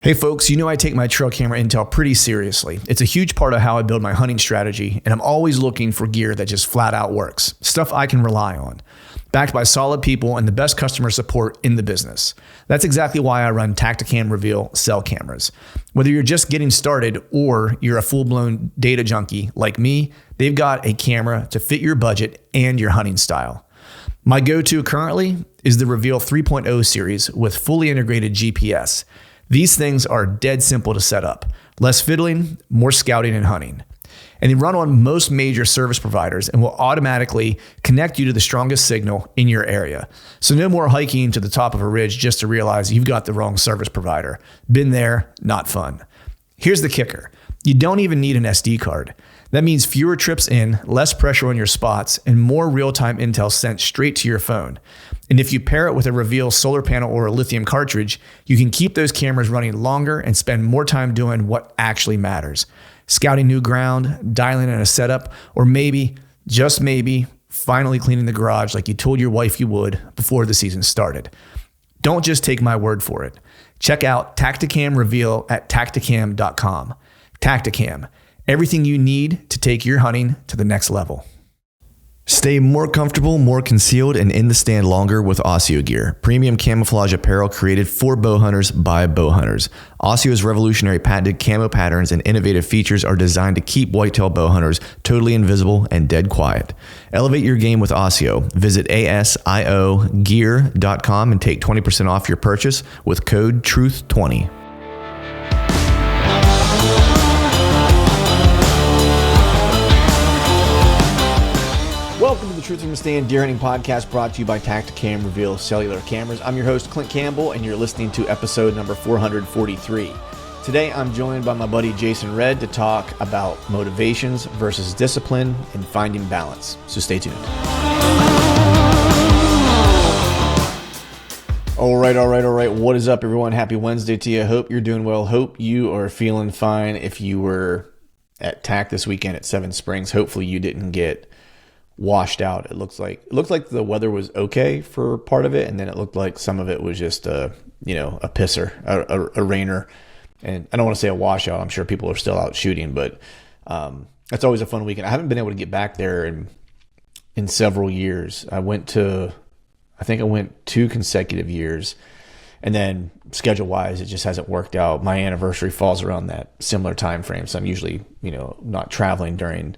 Hey folks, you know I take my trail camera intel pretty seriously. It's a huge part of how I build my hunting strategy, and I'm always looking for gear that just flat out works. Stuff I can rely on. Backed by solid people and the best customer support in the business. That's exactly why I run Tacticam Reveal cell cameras. Whether you're just getting started or you're a full-blown data junkie like me, they've got a camera to fit your budget and your hunting style. My go-to currently is the Reveal 3.0 series with fully integrated GPS. These things are dead simple to set up. Less fiddling, more scouting and hunting. And they run on most major service providers and will automatically connect you to the strongest signal in your area. So no more hiking to the top of a ridge just to realize you've got the wrong service provider. Been there, not fun. Here's the kicker. You don't even need an SD card. That means fewer trips in, less pressure on your spots, and more real-time intel sent straight to your phone. And if you pair it with a Reveal solar panel or a lithium cartridge, you can keep those cameras running longer and spend more time doing what actually matters. Scouting new ground, dialing in a setup, or maybe, just maybe, finally cleaning the garage like you told your wife you would before the season started. Don't just take my word for it. Check out Tacticam Reveal at tacticam.com. Tacticam. Everything you need to take your hunting to the next level. Stay more comfortable, more concealed, and in the stand longer with Oscio gear. Premium camouflage apparel created for bow hunters by bow hunters. Oscio's revolutionary patented camo patterns and innovative features are designed to keep whitetail bow hunters totally invisible and dead quiet. Elevate your game with Oscio. Visit asiogear.com and take 20% off your purchase with code TRUTH20. Welcome to the Truth from the Stand Deer Hunting Podcast, brought to you by Tacticam Reveal Cellular Cameras. I'm your host, Clint Campbell, and you're listening to episode number 443. Today, I'm joined by my buddy Jason Redd to talk about motivations versus discipline and finding balance. So stay tuned. All right. What is up, everyone? Happy Wednesday to you. Hope you're doing well. Hope you are feeling fine. If you were at TAC this weekend at Seven Springs, hopefully you didn't get washed out. It looked like the weather was okay for part of it, and then it looked like some of it was just a pisser, a rainer. And I don't want to say a washout. I'm sure people are still out shooting, but that's always a fun weekend. I haven't been able to get back there in several years. I went 2 consecutive years, and then schedule wise, it just hasn't worked out. My anniversary falls around that similar time frame, so I'm usually not traveling during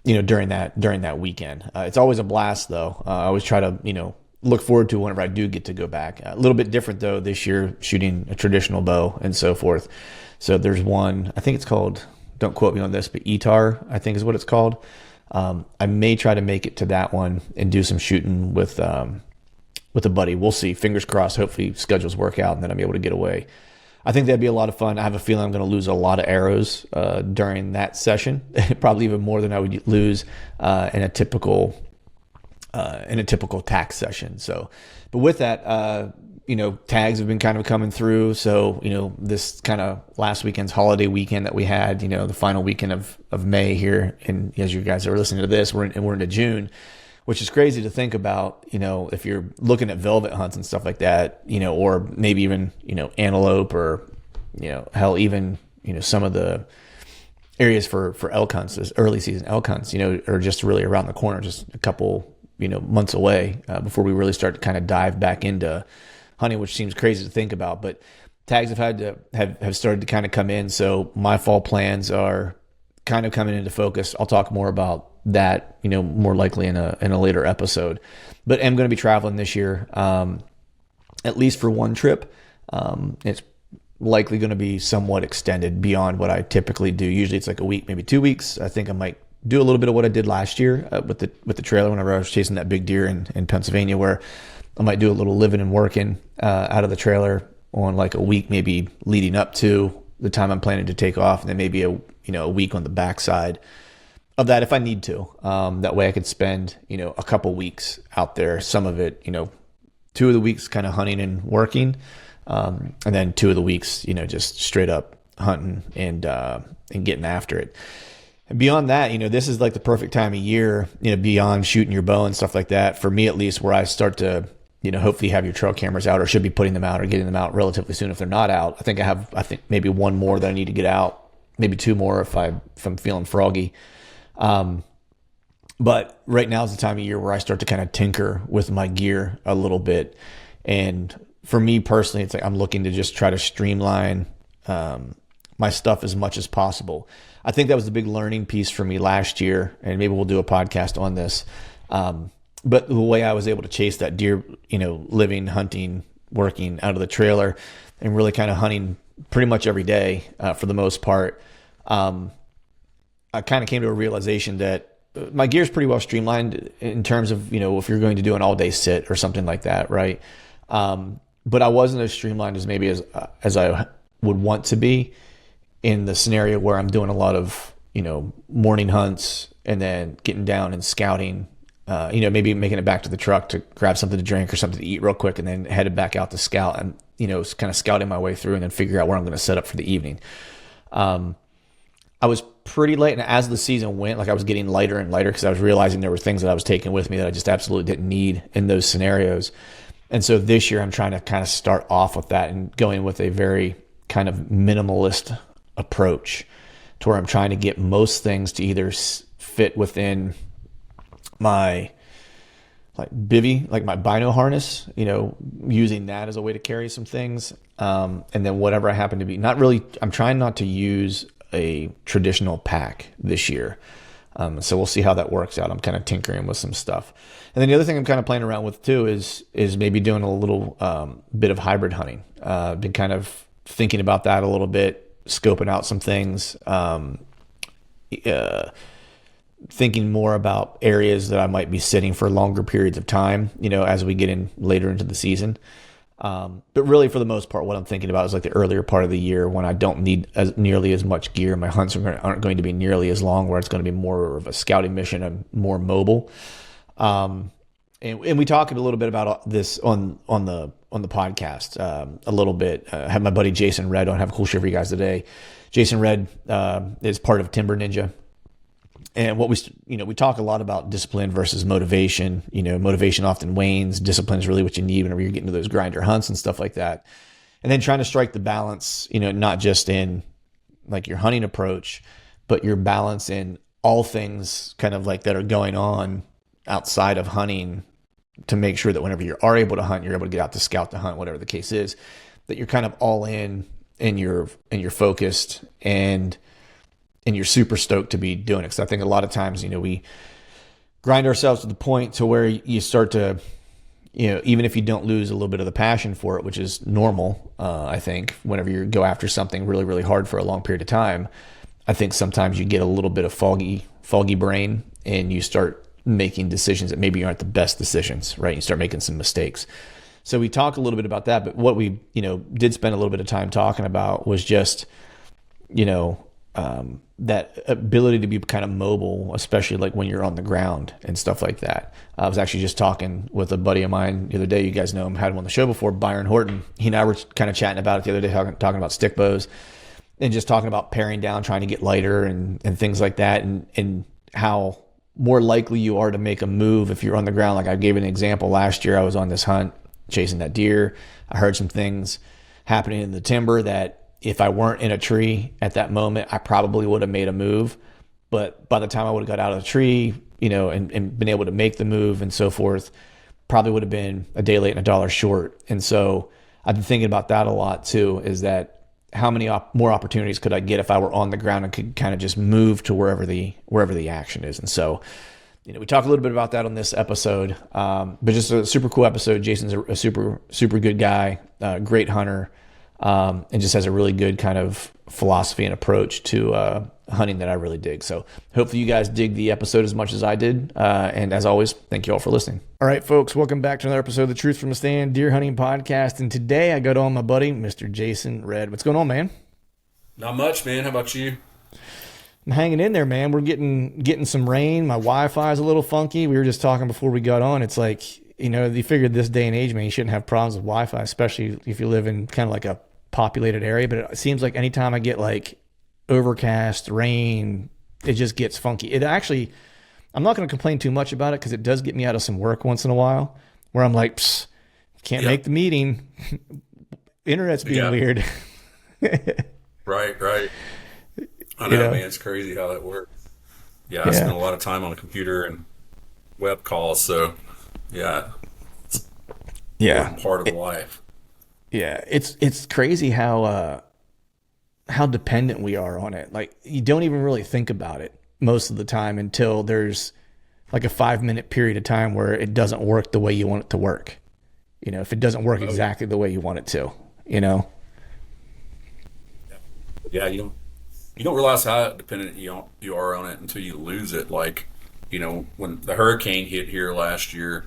during that weekend. It's always a blast though. I always try to, look forward to whenever I do get to go back. A little bit different though this year, shooting a traditional bow and so forth. So there's one, I think it's called, don't quote me on this, but ETAR, I think is what it's called. I may try to make it to that one and do some shooting with a buddy. We'll see. Fingers crossed. Hopefully schedules work out and then I'm able to get away. I think that'd be a lot of fun. I have a feeling I'm going to lose a lot of arrows during that session, probably even more than I would lose in a typical TAC session. So, but with that, tags have been kind of coming through. So, this kind of last weekend's holiday weekend that we had, the final weekend of May here, and as you guys are listening to this, we're into June. Which is crazy to think about, if you're looking at velvet hunts and stuff like that, or maybe even, antelope or, hell, even, some of the areas for elk hunts, this early season elk hunts, are just really around the corner, just a couple, months away before we really start to kind of dive back into hunting, which seems crazy to think about. But tags have started to kind of come in. So my fall plans are kind of coming into focus. I'll talk more about that, more likely in a later episode, but I'm going to be traveling this year, at least for one trip. It's likely going to be somewhat extended beyond what I typically do. Usually it's like a week, maybe 2 weeks. I think I might do a little bit of what I did last year with the trailer whenever I was chasing that big deer in Pennsylvania, where I might do a little living and working out of the trailer on like a week, maybe leading up to the time I'm planning to take off, and then maybe a week on the backside of that if I need to. That way I could spend, a couple weeks out there. Some of it, 2 of the weeks kind of hunting and working. And then 2 of the weeks, just straight up hunting and getting after it. And beyond that, this is like the perfect time of year, beyond shooting your bow and stuff like that, for me at least, where I start to, hopefully you have your trail cameras out, or should be putting them out or getting them out relatively soon if they're not out. I think maybe one more that I need to get out, maybe two more if I'm feeling froggy. But right now is the time of year where I start to kind of tinker with my gear a little bit. And for me personally, it's like I'm looking to just try to streamline my stuff as much as possible. I think that was the big learning piece for me last year, and maybe we'll do a podcast on this. But the way I was able to chase that deer, living, hunting, working out of the trailer, and really kind of hunting pretty much every day for the most part, I kind of came to a realization that my gear is pretty well streamlined in terms of, if you're going to do an all-day sit or something like that, right? But I wasn't as streamlined as maybe as I would want to be in the scenario where I'm doing a lot of, morning hunts and then getting down and scouting, maybe making it back to the truck to grab something to drink or something to eat real quick, and then headed back out to scout and, kind of scouting my way through and then figure out where I'm going to set up for the evening. I was pretty late, and as the season went, I was getting lighter and lighter because I was realizing there were things that I was taking with me that I just absolutely didn't need in those scenarios. And so this year I'm trying to kind of start off with that and going with a very kind of minimalist approach to where I'm trying to get most things to either fit within my bivy, my bino harness, using that as a way to carry some things. And then whatever I happen to be, I'm trying not to use a traditional pack this year. So we'll see how that works out. I'm kind of tinkering with some stuff. And then the other thing I'm kind of playing around with too is maybe doing a little bit of hybrid hunting. Been kind of thinking about that a little bit, scoping out some things, thinking more about areas that I might be sitting for longer periods of time, as we get in later into the season. But really, for the most part, what I'm thinking about is the earlier part of the year when I don't need nearly as much gear. My hunts aren't going to be nearly as long, where it's going to be more of a scouting mission and more mobile. And we talked a little bit about this on the podcast a little bit. I had my buddy Jason Red on. Have a cool show for you guys today. Jason Red is part of Timber Ninja. And what we talk a lot about discipline versus motivation. Motivation often wanes. Discipline is really what you need whenever you're getting to those grinder hunts and stuff like that. And then trying to strike the balance, not just in your hunting approach, but your balance in all things kind of that are going on outside of hunting, to make sure that whenever you are able to hunt, you're able to get out to scout to hunt, whatever the case is, that you're kind of all in and you're focused and you're super stoked to be doing it. Because I think a lot of times, we grind ourselves to the point to where you start to, even if you don't lose a little bit of the passion for it, which is normal, I think, whenever you go after something really, really hard for a long period of time, I think sometimes you get a little bit of foggy brain, and you start making decisions that maybe aren't the best decisions, right? You start making some mistakes. So we talk a little bit about that, but what we, did spend a little bit of time talking about was just, that ability to be kind of mobile, especially when you're on the ground and stuff like that. I was actually just talking with a buddy of mine the other day. You guys know him, had him on the show before, Byron Horton. He and I were kind of chatting about it the other day, talking about stick bows and just talking about paring down, trying to get lighter and things like that, and how more likely you are to make a move if you're on the ground. I gave an example last year. I was on this hunt chasing that deer. I heard some things happening in the timber that if I weren't in a tree at that moment, I probably would have made a move. But by the time I would have got out of the tree, and been able to make the move and so forth, probably would have been a day late and a dollar short. And so I've been thinking about that a lot too, is that how many more opportunities could I get if I were on the ground and could kind of just move to wherever the action is. And so, we talk a little bit about that on this episode, but just a super cool episode. Jason's a super, super good guy, great hunter, and just has a really good kind of philosophy and approach to hunting that I really dig. So hopefully you guys dig the episode as much as I did. And as always, thank you all for listening. All right, folks, welcome back to another episode of the Truth from the Stand Deer Hunting Podcast. And today I got on my buddy, Mr. Jason Red. What's going on, man? Not much, man. How about you? I'm hanging in there, man. We're getting some rain. My Wi-Fi is a little funky. We were just talking before we got on. It's you figured this day and age, man, you shouldn't have problems with Wi-Fi, especially if you live in kind of a populated area. But it seems like anytime I get overcast, rain, it just gets funky. It actually, I'm not going to complain too much about it because it does get me out of some work once in a while where I'm can't make the meeting. Internet's being weird. Right. I know, man. It's crazy how that works. I spend a lot of time on a computer and web calls, so it's part of life. Yeah, it's crazy how dependent we are on it. Like, you don't even really think about it most of the time until there's like a 5-minute period of time where it doesn't work the way you want it to work. If it doesn't work exactly the way you want it to, Yeah, you don't realize how dependent you are on it until you lose it. Like, when the hurricane hit here last year,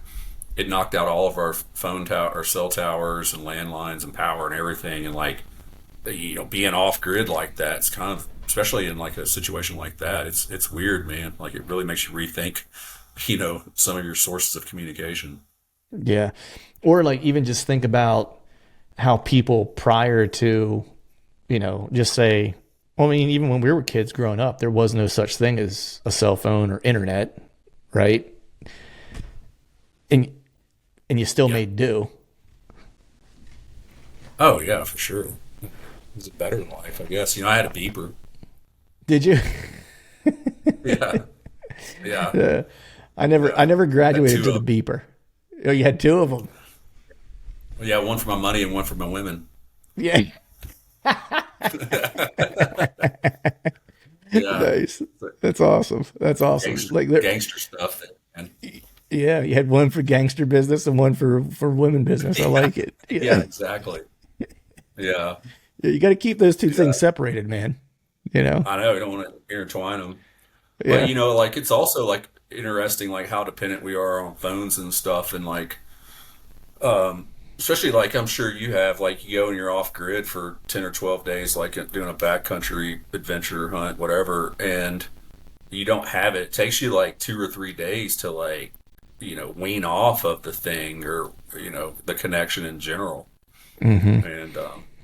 it knocked out all of our our cell towers and landlines and power and everything. And like, being off grid like that, it's kind of, especially in like a situation like that, it's weird, man. Like, it really makes you rethink, some of your sources of communication. Yeah. Or like, even just think about how people prior to, just say, well, I mean, even when we were kids growing up, there was no such thing as a cell phone or internet, right? And you still made do. Oh yeah, for sure. It was a better life, I guess. I had a beeper. Did you? Yeah. Yeah. I never graduated to the beeper. Oh, you had 2 of them. Yeah, one for my money and one for my women. Yeah. Nice. That's awesome. Gangster stuff there, man. Yeah, you had one for gangster business and one for women business. I like it. Yeah, exactly. Yeah. You got to keep those two things separated, man. I know, you don't want to intertwine them. Yeah. But like, it's also like interesting, like how dependent we are on phones and stuff, and like, especially like, I'm sure you have, like, you go and you're off grid for 10 or 12 days, like doing a backcountry adventure hunt, whatever, and you don't have it. It takes you like 2 or 3 days to like, wean off of the thing, or, the connection in general. Mm-hmm. And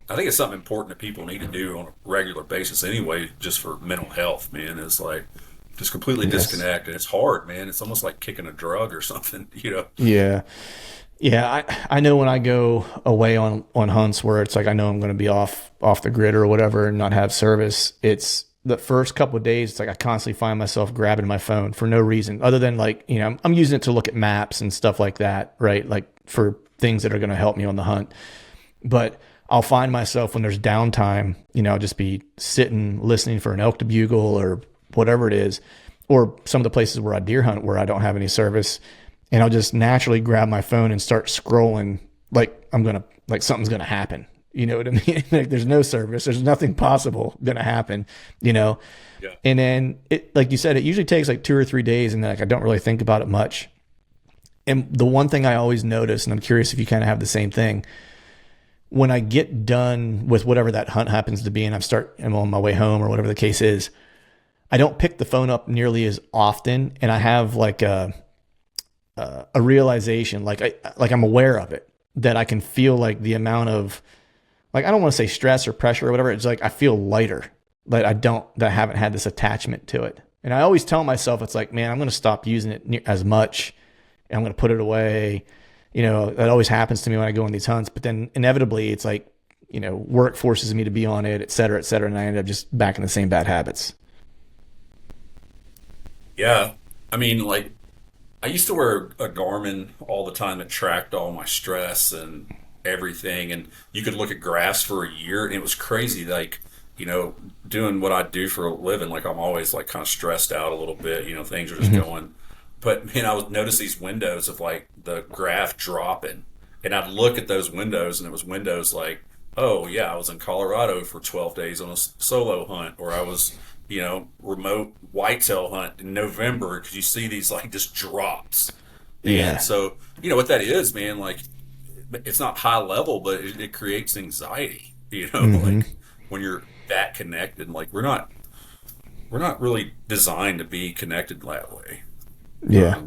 I think it's something important that people need to do on a regular basis anyway, just for mental health, man, is like, just completely disconnect. And it's hard, man. It's almost like kicking a drug or something, Yeah. Yeah, I know when I go away on hunts where it's like, I know I'm going to be off the grid or whatever and not have service, it's the first couple of days, it's like I constantly find myself grabbing my phone for no reason other than like, I'm using it to look at maps and stuff like that, right? Like for things that are going to help me on the hunt. But I'll find myself when there's downtime, I'll just be sitting, listening for an elk to bugle or whatever it is, or some of the places where I deer hunt where I don't have any service. And I'll just naturally grab my phone and start scrolling like something's going to happen. You know what I mean? Like, there's no service. There's nothing possible going to happen, Yeah. And then like you said, it usually takes like 2 or 3 days, and then like I don't really think about it much. And the one thing I always notice, and I'm curious if you kind of have the same thing, when I get done with whatever that hunt happens to be and I'm on my way home or whatever the case is, I don't pick the phone up nearly as often. And I have like a realization, like I'm aware of it, that I can feel like the amount of, like, I don't want to say stress or pressure or whatever. It's like, I feel lighter, that I haven't had this attachment to it. And I always tell myself, it's like, man, I'm going to stop using it as much, and I'm going to put it away. That always happens to me when I go on these hunts, but then inevitably it's like, work forces me to be on it, et cetera, et cetera. And I end up just back in the same bad habits. Yeah. I mean, like, I used to wear a Garmin all the time that tracked all my stress and everything. And you could look at graphs for a year, and it was crazy. Like, doing what I do for a living, like, I'm always like kind of stressed out a little bit, things are just going. But man, I would notice these windows of like the graph dropping, and I'd look at those windows, and it was windows like, oh yeah, I was in Colorado for 12 days on a solo hunt, or I was, remote whitetail hunt in November, because you see these like just drops. Yeah. And so, what that is, man, like, it's not high level, but it creates anxiety, like when you're that connected. Like, we're not really designed to be connected that way. Yeah.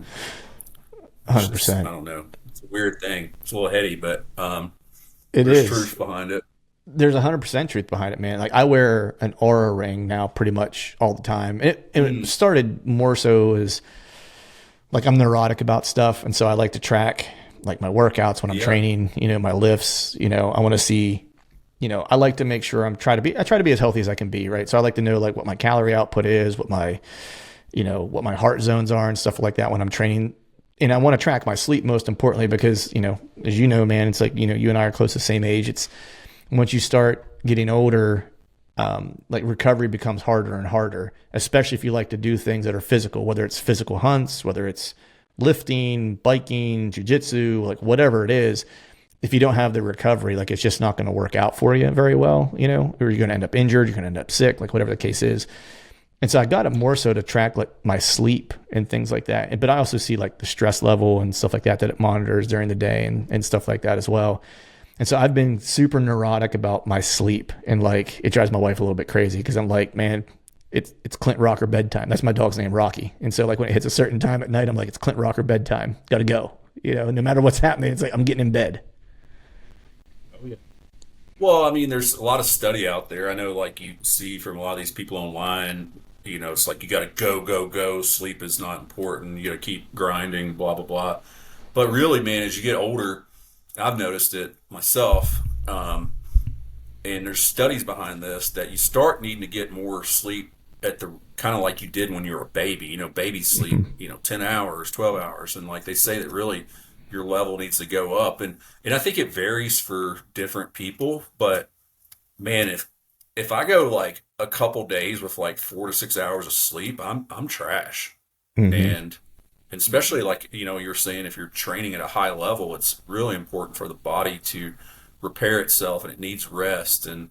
100%. I don't know. It's a weird thing. It's a little heady, but there's truth behind it. There's 100% truth behind it, man. Like, I wear an Aura ring now pretty much all the time. It started more so as like, I'm neurotic about stuff, and so I like to track like my workouts when I'm Yeah. training, my lifts, I want to see, I like to make sure I try to be as healthy as I can be, right? So I like to know like what my calorie output is, what my heart zones are and stuff like that when I'm training. And I want to track my sleep most importantly, because, as man, it's like, you and I are close to the same age. It's once you start getting older, like recovery becomes harder and harder, especially if you like to do things that are physical, whether it's physical hunts, whether it's lifting, biking, jujitsu, like whatever it is. If you don't have the recovery, like it's just not going to work out for you very well, or you're going to end up injured, you're going to end up sick, like whatever the case is. And so I got it more so to track like my sleep and things like that. But I also see like the stress level and stuff like that it monitors during the day and stuff like that as well. And so I've been super neurotic about my sleep, and like it drives my wife a little bit crazy because I'm like, man, it's Clint Rocker bedtime. That's my dog's name, Rocky. And so like when it hits a certain time at night, I'm like, it's Clint Rocker bedtime. Got to go. No matter what's happening, it's like I'm getting in bed. Oh, yeah. Well, I mean, there's a lot of study out there. I know, like you see from a lot of these people online, it's like you got to go, go, go. Sleep is not important. You got to keep grinding, blah, blah, blah. But really, man, as you get older, I've noticed it myself, and there's studies behind this that you start needing to get more sleep at the kind of like you did when you were a baby. Baby sleep, 10 hours, 12 hours. And like they say that really your level needs to go up. And I think it varies for different people. But man, if I go like a couple days with like 4 to 6 hours of sleep, I'm trash. Mm-hmm. And especially like, you're saying if you're training at a high level, it's really important for the body to repair itself, and it needs rest. And,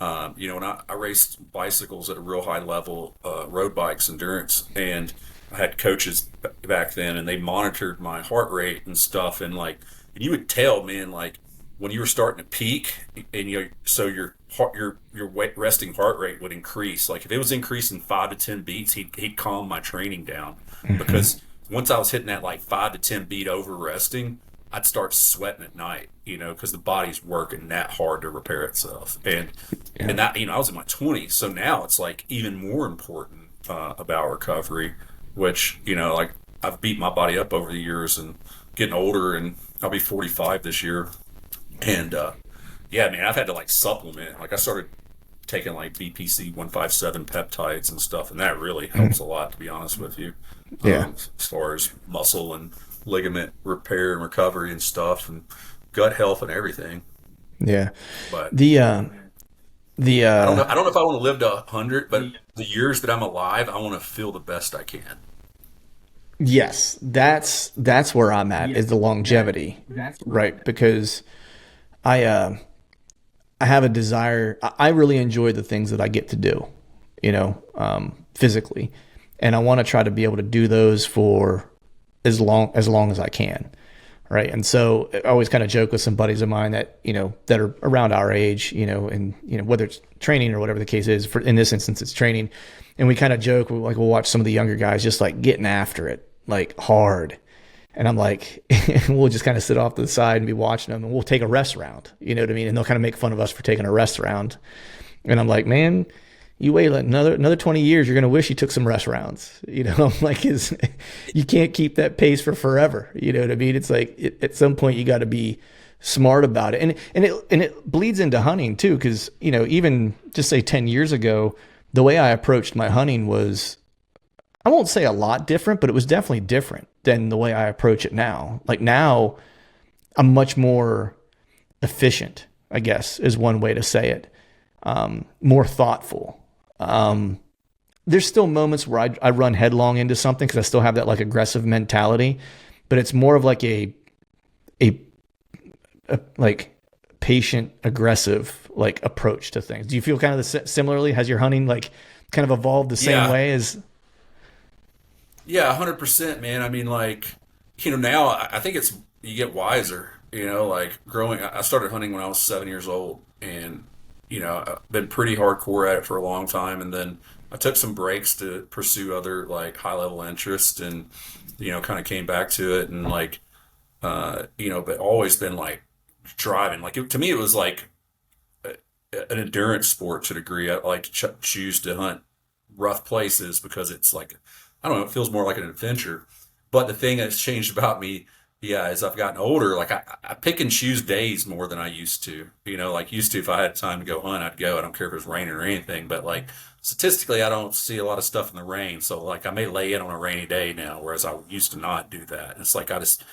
and I raced bicycles at a real high level, road bikes, endurance. And I had coaches back then, and they monitored my heart rate and stuff. And like, and you would tell, man, like when you were starting to peak, and so your heart, your resting heart rate would increase. Like if it was increasing 5 to 10 beats, he'd calm my training down, because once I was hitting that like 5 to 10 beat over resting, I'd start sweating at night, because the body's working that hard to repair itself. And that, I was in my 20s, so now it's like even more important about recovery, which, like I've beat my body up over the years and getting older, and I'll be 45 this year. And yeah, man, I've had to like supplement. Like I started taking like BPC 157 peptides and stuff, and that really helps a lot, to be honest with you. Yeah. As far as muscle and ligament repair and recovery and stuff, and gut health and everything. Yeah. But The I don't know if I want to live to 100, but the years that I'm alive, I want to feel the best I can. Yes, that's where I'm at, is the longevity, right? Because I have a desire. I really enjoy the things that I get to do, physically, and I want to try to be able to do those for as long as I can, right? And so I always kind of joke with some buddies of mine that that are around our age, and whether it's training or whatever the case is. For in this instance, it's training, and we kind of joke, we'll watch some of the younger guys just like getting after it, like hard. And I'm like, we'll just kind of sit off to the side and be watching them, and we'll take a rest round. You know what I mean? And they'll kind of make fun of us for taking a rest round. And I'm like, man, you wait like another 20 years, you're going to wish you took some rest rounds. I'm like, you can't keep that pace for forever. You know what I mean? It's like at some point you got to be smart about it. And it bleeds into hunting too. Cause even just say 10 years ago, the way I approached my hunting was, I won't say a lot different, but it was definitely different than the way I approach it now. Like now I'm much more efficient, I guess is one way to say it. More thoughtful. There's still moments where I run headlong into something because I still have that like aggressive mentality, but it's more of like a like patient, aggressive like approach to things. Do you feel kind of similarly? Has your hunting like kind of evolved the same way as? Yeah, 100%, man. I mean, like, now I think you get wiser, like growing. I started hunting when I was 7 years old, and, I've been pretty hardcore at it for a long time. And then I took some breaks to pursue other like high level interests, and, kind of came back to it, and like, but always been like driving. Like to me, it was like an endurance sport to a degree. I like to choose to hunt rough places because it's like, I don't know, it feels more like an adventure. But the thing that's changed about me yeah, as I've gotten older, like I pick and choose days more than I used to. Like used to, if I had time to go hunt, I'd go. I don't care if it's raining or anything, but like statistically, I don't see a lot of stuff in the rain. So like I may lay in on a rainy day now, whereas I used to not do that. And it's like I just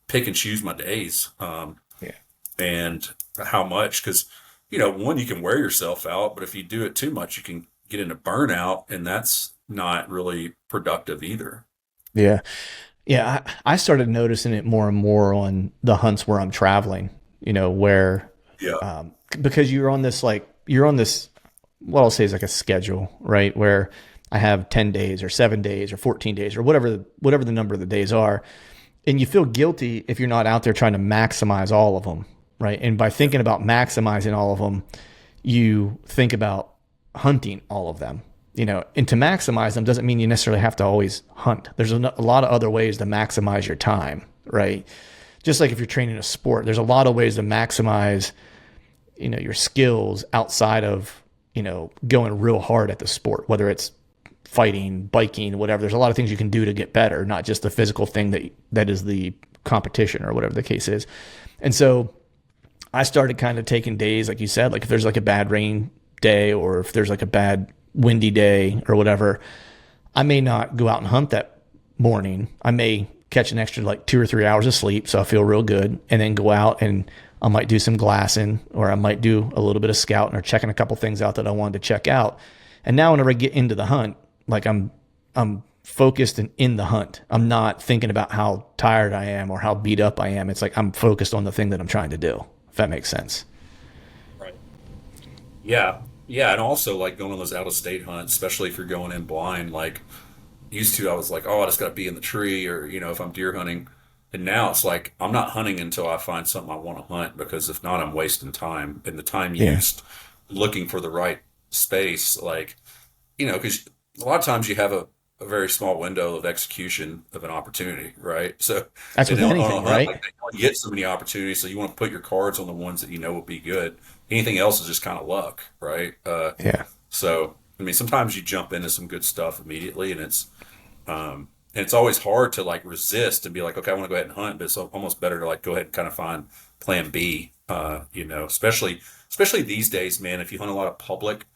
pick and choose my days, Yeah. and how much, because one, you can wear yourself out, but if you do it too much, you can get into burnout, and that's not really productive either. Yeah. Yeah. I started noticing it more and more on the hunts where I'm traveling, where, Yeah. because you're on this, what I'll say is like a schedule, right? Where I have 10 days or 7 days or 14 days or whatever the number of the days are. And you feel guilty if you're not out there trying to maximize all of them, right? And by thinking about maximizing all of them, you think about hunting all of them, and to maximize them doesn't mean you necessarily have to always hunt. There's a lot of other ways to maximize your time, right? Just like if you're training a sport, there's a lot of ways to maximize, your skills outside of, going real hard at the sport, whether it's fighting, biking, whatever. There's a lot of things you can do to get better, not just the physical thing that is the competition or whatever the case is. And so I started kind of taking days, like you said, like if there's like a bad rain day or if there's like a bad windy day or whatever, I may not go out and hunt that morning. I may catch an extra like 2 or 3 hours of sleep, so I feel real good, and then go out and I might do some glassing, or I might do a little bit of scouting or checking a couple things out that I wanted to check out. And now whenever I get into the hunt, like I'm focused and in the hunt. I'm not thinking about how tired I am or how beat up I am. It's like I'm focused on the thing that I'm trying to do, if that makes sense. Right. Yeah. Yeah. And also like going on those out of state hunts, especially if you're going in blind, like used to, I was like, oh, I just got to be in the tree, or, if I'm deer hunting. And now it's like, I'm not hunting until I find something I want to hunt, because if not, I'm wasting time, and the time Yeah. used looking for the right space. Like, because a lot of times you have a very small window of execution of an opportunity, right? So, That's and with on anything, a hunt, right? like you only get so many opportunities, so you want to put your cards on the ones that will be good. Anything else is just kind of luck, right? Yeah. So, I mean, sometimes you jump into some good stuff immediately, and it's always hard to like resist and be like, okay, I want to go ahead and hunt, but it's almost better to like go ahead and kind of find plan B. Especially these days, man. If you hunt a lot of public,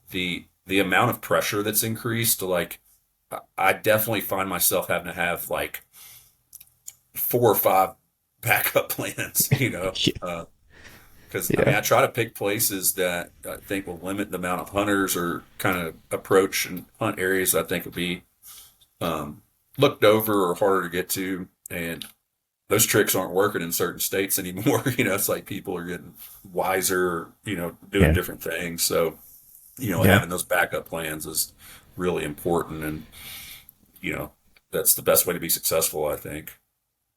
the amount of pressure that's increased to like, I definitely find myself having to have like 4 or 5 backup plans, Yeah. because I mean, Yeah. I try to pick places that I think will limit the amount of hunters, or kind of approach and hunt areas that I think would be looked over or harder to get to. And those tricks aren't working in certain states anymore. It's like people are getting wiser, doing Yeah. different things. So, Yeah. having those backup plans is really important. And, that's the best way to be successful, I think.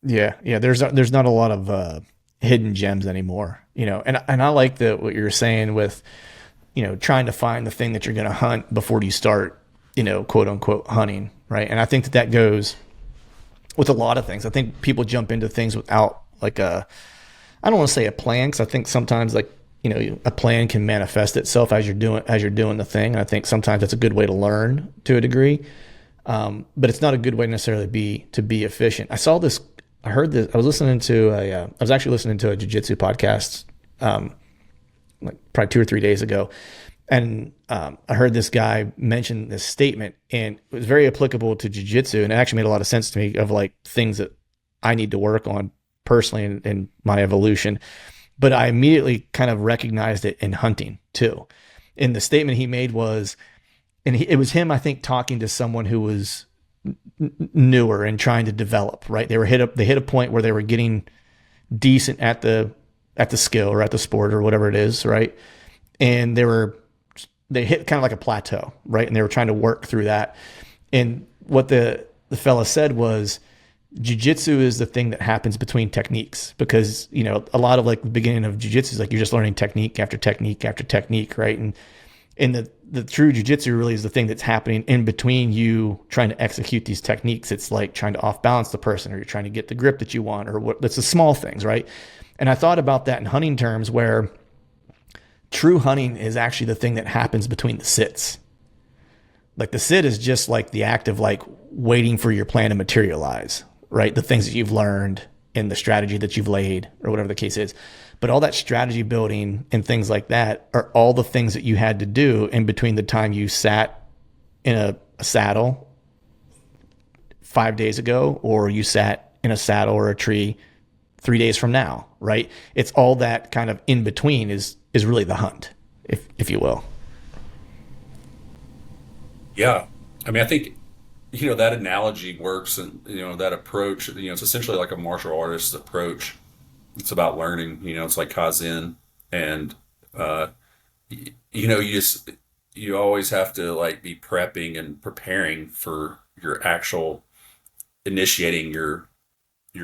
Yeah. Yeah. There's not a lot of hidden gems anymore, and I like what you're saying with, trying to find the thing that you're going to hunt before you start, quote unquote hunting. Right. And I think that goes with a lot of things. I think people jump into things without like I don't want to say a plan, because I think sometimes like, a plan can manifest itself as you're doing the thing. And I think sometimes it's a good way to learn to a degree. But it's not a good way necessarily to be efficient. I heard this, I was actually listening to a jiu-jitsu podcast, like probably 2 or 3 days ago. And I heard this guy mention this statement, and it was very applicable to jiu-jitsu. And it actually made a lot of sense to me, of like things that I need to work on personally in my evolution. But I immediately kind of recognized it in hunting too. And the statement he made was, it was him, I think, talking to someone who was newer and trying to develop, right? They hit a point where they were getting decent at the skill or at the sport or whatever it is, right? And they hit kind of like a plateau, right? And they were trying to work through that. And what the fella said was, jiu-jitsu is the thing that happens between techniques, because, a lot of like the beginning of jiu-jitsu is like you're just learning technique after technique after technique, right? And the true jiu-jitsu really is the thing that's happening in between you trying to execute these techniques. It's like trying to off balance the person, or you're trying to get the grip that you want, or what. That's the small things, right? And I thought about that in hunting terms, where true hunting is actually the thing that happens between the sits. Like the sit is just like the act of like waiting for your plan to materialize, right? The things that you've learned, in the strategy that you've laid or whatever the case is. But all that strategy building and things like that are all the things that you had to do in between the time you sat in a saddle 5 days ago, or you sat in a saddle or a tree 3 days from now, right? It's all that kind of in between is really the hunt, if you will. Yeah. I mean, I think, that analogy works, and, that approach, it's essentially like a martial artist's approach. It's about learning, it's like Kaizen. And, you always have to like be prepping and preparing for your actual initiating your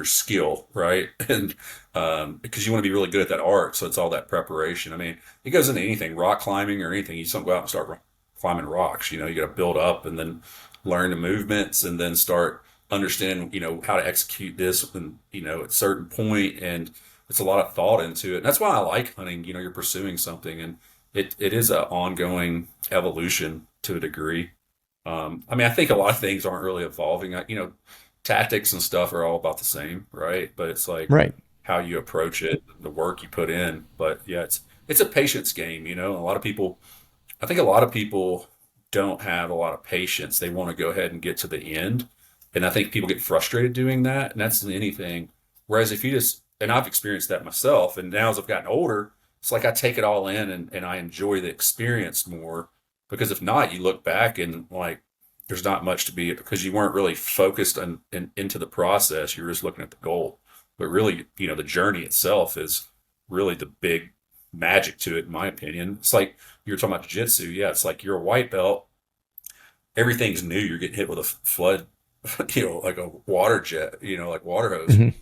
skill, right? And because you want to be really good at that art, so it's all that preparation. I mean, it goes into anything, rock climbing or anything. You just don't go out and start climbing rocks. You got to build up and then learn the movements, and then start understanding, how to execute this, and at a certain point. And it's a lot of thought into it. And that's why I like hunting. You're pursuing something, and it is an ongoing evolution to a degree. I mean, I think a lot of things aren't really evolving. Tactics and stuff are all about the same, right? But it's like Right. how you approach it, the work you put in. But yeah, it's a patience game. I think a lot of people don't have a lot of patience. They want to go ahead and get to the end, and I think people get frustrated doing that. And that's in anything. Whereas if you just, and I've experienced that myself, and now as I've gotten older, it's like I take it all in, and I enjoy the experience more. Because if not, you look back and like there's not much to be, because you weren't really focused on into the process. You're just looking at the goal. But really, the journey itself is really the big magic to it, in my opinion. It's like you were talking about jiu-jitsu. Yeah, it's like you're a white belt. Everything's new. You're getting hit with a flood, like a water jet, like water hose. Mm-hmm.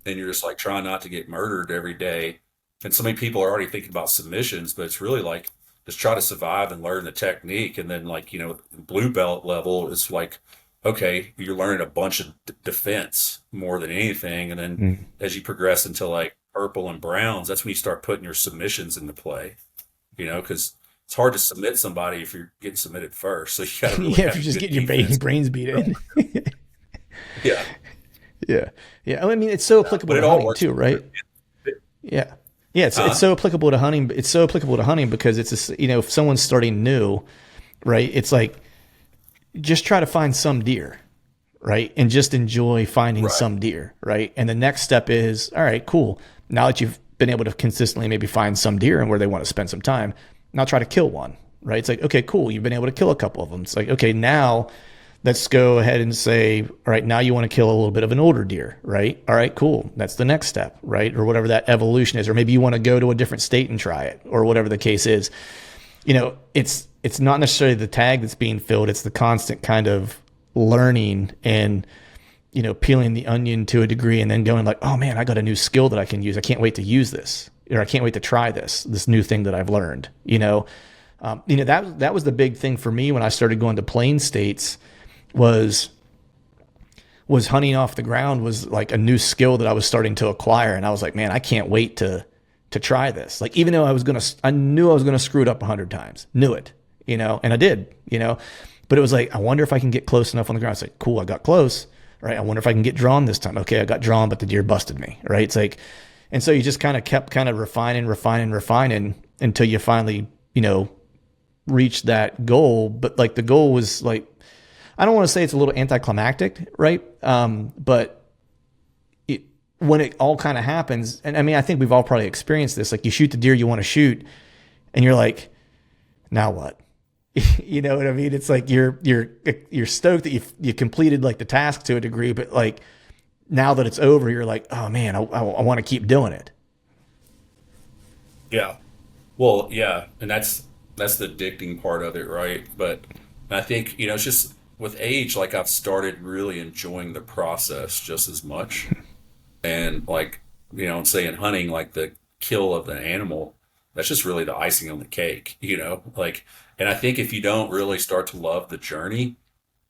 And you're just like trying not to get murdered every day. And so many people are already thinking about submissions, but it's really like just try to survive and learn the technique. And then like, blue belt level is like, okay, you're learning a bunch of defense more than anything. And then as you progress into like purple and browns, that's when you start putting your submissions into play, because it's hard to submit somebody if you're getting submitted first. So you got to really Yeah, have if you're a just good getting your defense. brains beat in. Yeah. Yeah. Yeah. I mean, it's so applicable But it to all hunting works. too, right? Yeah. Yeah. It's so applicable to hunting. It's so applicable to hunting because it's, if someone's starting new, right? It's like, just try to find some deer, right? And just enjoy finding Right. some deer, right? And the next step is, all right, cool. Now that you've been able to consistently maybe find some deer and where they want to spend some time, now try to kill one, right? It's like, okay, cool. You've been able to kill a couple of them. It's like, okay, now let's go ahead and say, all right, now you want to kill a little bit of an older deer, right? All right, cool. That's the next step, right? Or whatever that evolution is. Or maybe you want to go to a different state and try it, or whatever the case is. It's not necessarily the tag that's being filled. It's the constant kind of learning and, peeling the onion to a degree, and then going like, oh man, I got a new skill that I can use. I can't wait to use this, or I can't wait to try this new thing that I've learned. That was the big thing for me when I started going to plain states was hunting off the ground was like a new skill that I was starting to acquire. And I was like, man, I can't wait to try this. Like, even though I knew I was going to screw it up 100 times, knew it, and I did, but it was like, I wonder if I can get close enough on the ground. It's like, cool, I got close, right? I wonder if I can get drawn this time. Okay, I got drawn, but the deer busted me, right? It's like, and so you just kind of kept kind of refining until you finally, reach that goal. But like the goal was like, I don't want to say it's a little anticlimactic, right? But when it all kind of happens, and I mean, I think we've all probably experienced this. Like, you shoot the deer you want to shoot, and you're like, now what? You know what I mean? It's like you're stoked that you completed like the task to a degree, but like now that it's over, you're like, oh man, I want to keep doing it. Yeah. Well, yeah, and that's the addicting part of it, right? But I think, it's just with age, like I've started really enjoying the process just as much. And like, say in hunting, like the kill of the animal, that's just really the icing on the cake, like, and I think if you don't really start to love the journey,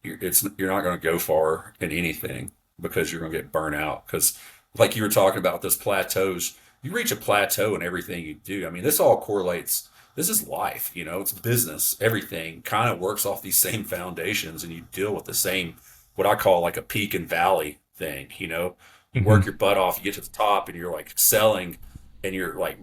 you're not going to go far in anything, because you're going to get burnt out. Because like you were talking about those plateaus, you reach a plateau in everything you do. I mean, this all correlates. This is life, it's business. Everything kind of works off these same foundations, and you deal with the same, what I call like a peak and valley thing, you work your butt off, you get to the top, and you're like selling, and you're like,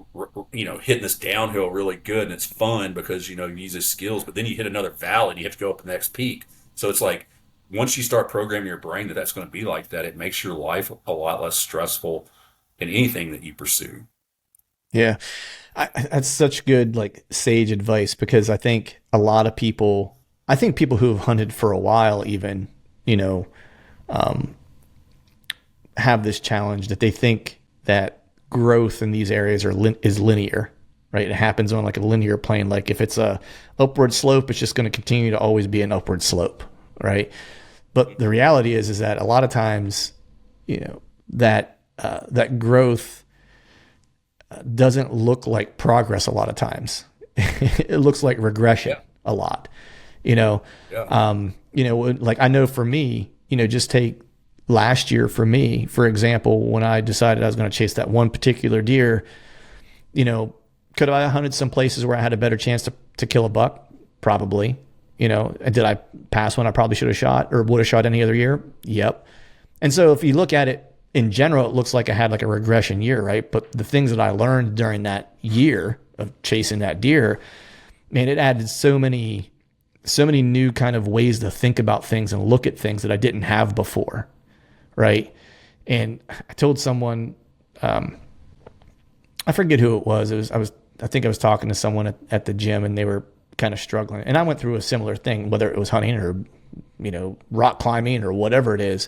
hitting this downhill really good, and it's fun because you use those skills. But then you hit another valley, and you have to go up the next peak. So it's like once you start programming your brain that that's going to be like that, it makes your life a lot less stressful in anything that you pursue. Yeah. That's such good, like sage advice, because I think a lot of people, people who have hunted for a while, even, um, have this challenge that they think that growth in these areas is linear, right? It happens on like a linear plane. Like if it's a upward slope, it's just going to continue to always be an upward slope, right? But the reality is that a lot of times, that growth doesn't look like progress a lot of times. It looks like regression a lot, Yeah. like I know for me, just take last year for me, for example, when I decided I was going to chase that one particular deer, could I have hunted some places where I had a better chance to kill a buck? Probably. Did I pass when I probably should have shot or would have shot any other year? Yep. And so if you look at it in general, it looks like I had like a regression year, right? But the things that I learned during that year of chasing that deer, man, it added so many new kind of ways to think about things and look at things that I didn't have before, right? And I told someone, I forget who it was. I think I was talking to someone at the gym, and they were kind of struggling. And I went through a similar thing, whether it was hunting or, rock climbing or whatever it is.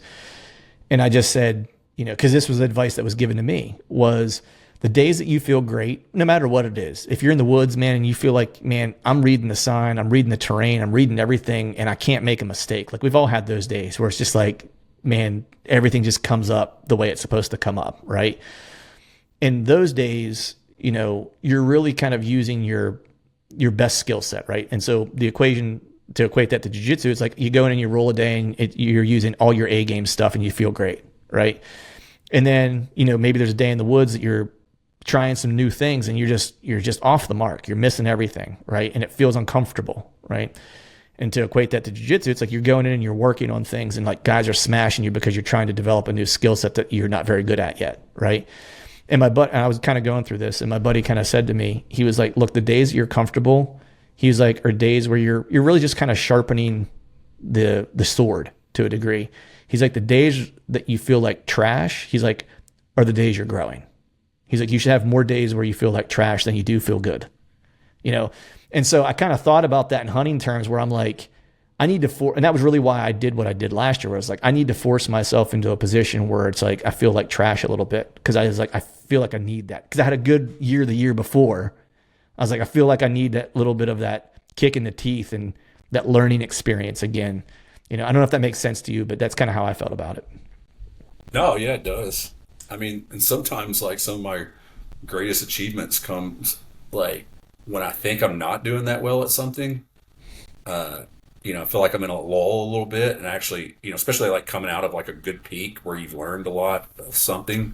And I just said, because this was advice that was given to me, was the days that you feel great, no matter what it is. If you're in the woods, man, and you feel like, man, I'm reading the sign, I'm reading the terrain, I'm reading everything, and I can't make a mistake. Like we've all had those days where it's just like, man, everything just comes up the way it's supposed to come up, right? In those days, you're really kind of using your best skill set, right? And so the equation to equate that to jiu-jitsu, it's like you go in and you roll a day and you're using all your A game stuff and you feel great, right? And then, maybe there's a day in the woods that you're trying some new things and you're just off the mark. You're missing everything, right? And it feels uncomfortable, right? And to equate that to jiu-jitsu, it's like you're going in and you're working on things and like guys are smashing you because you're trying to develop a new skill set that you're not very good at yet, right? And I was kind of going through this, and my buddy kind of said to me, he was like, look, the days that you're comfortable, he's like, are days where you're really just kind of sharpening the sword to a degree. He's like, the days that you feel like trash, he's like, are the days you're growing. He's like, you should have more days where you feel like trash than you do feel good, And so I kind of thought about that in hunting terms where I'm like, I need to and that was really why I did what I did last year, where I was like, I need to force myself into a position where it's like, I feel like trash a little bit. Cause I was like, I feel like I need that. Cause I had a good year the year before. I was like, I feel like I need that little bit of that kick in the teeth and that learning experience again. I don't know if that makes sense to you, but that's kind of how I felt about it. No, yeah, it does. I mean, and sometimes like some of my greatest achievements comes like when I think I'm not doing that well at something. I feel like I'm in a lull a little bit, and actually, especially like coming out of like a good peak where you've learned a lot of something,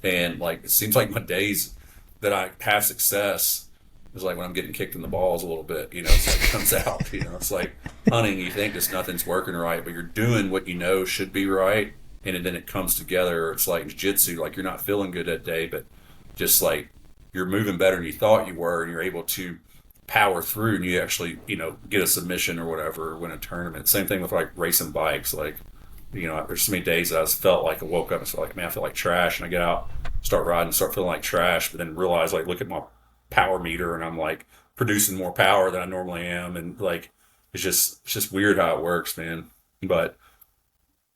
and like it seems like my days that I have success is like when I'm getting kicked in the balls a little bit. It's like it comes out. It's like hunting. You think just nothing's working right, but you're doing what should be right, and then it comes together. It's like jiu-jitsu, like you're not feeling good that day, but just like you're moving better than you thought you were, and you're able to power through, and you actually get a submission or whatever, or win a tournament. Same thing with like racing bikes. Like there's so many days that I just felt like I woke up and felt like, man, I feel like trash, and I get out, start riding, start feeling like trash, but then realize, like, look at my power meter, and I'm like producing more power than I normally am, and like it's just weird how it works, man. But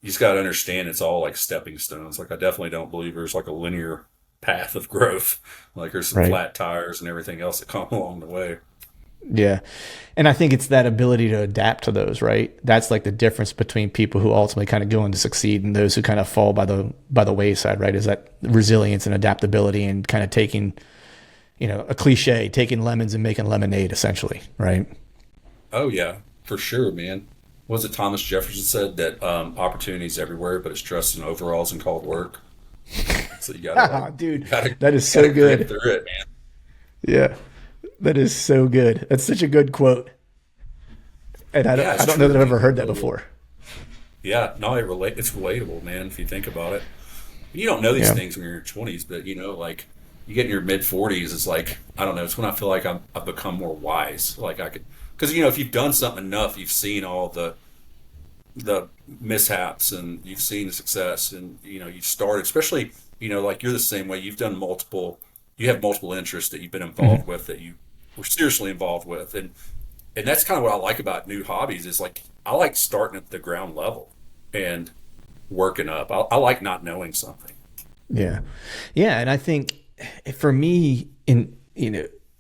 you just got to understand it's all like stepping stones. Like I definitely don't believe there's like a linear path of growth. Like there's some flat tires and everything else that come along the way. Yeah. And I think it's that ability to adapt to those, right? That's like the difference between people who ultimately kind of go on to succeed and those who kind of fall by the wayside, right? Is that resilience and adaptability and kind of taking, a cliche, taking lemons and making lemonade essentially, right? Oh yeah, for sure, man. Was it Thomas Jefferson said that opportunity's everywhere, but it's dressed in overalls and called work? So you gotta, dude, that is so good. Through it, man. Yeah. That is so good. That's such a good quote. And I don't know that I've ever heard that before. Yeah, no, it's relatable, man, if you think about it. You don't know these Yeah. things when you're in your 20s, but like you get in your mid 40s, it's like I don't know. It's when I feel like I've become more wise. Like I could, because if you've done something enough, you've seen all the mishaps and you've seen the success, and you've started. Especially like you're the same way. You've done multiple. You have multiple interests that you've been involved with that you were seriously involved with, and that's kind of what I like about new hobbies. Is like I like starting at the ground level and working up. I like not knowing something. Yeah. Yeah. And I think for me in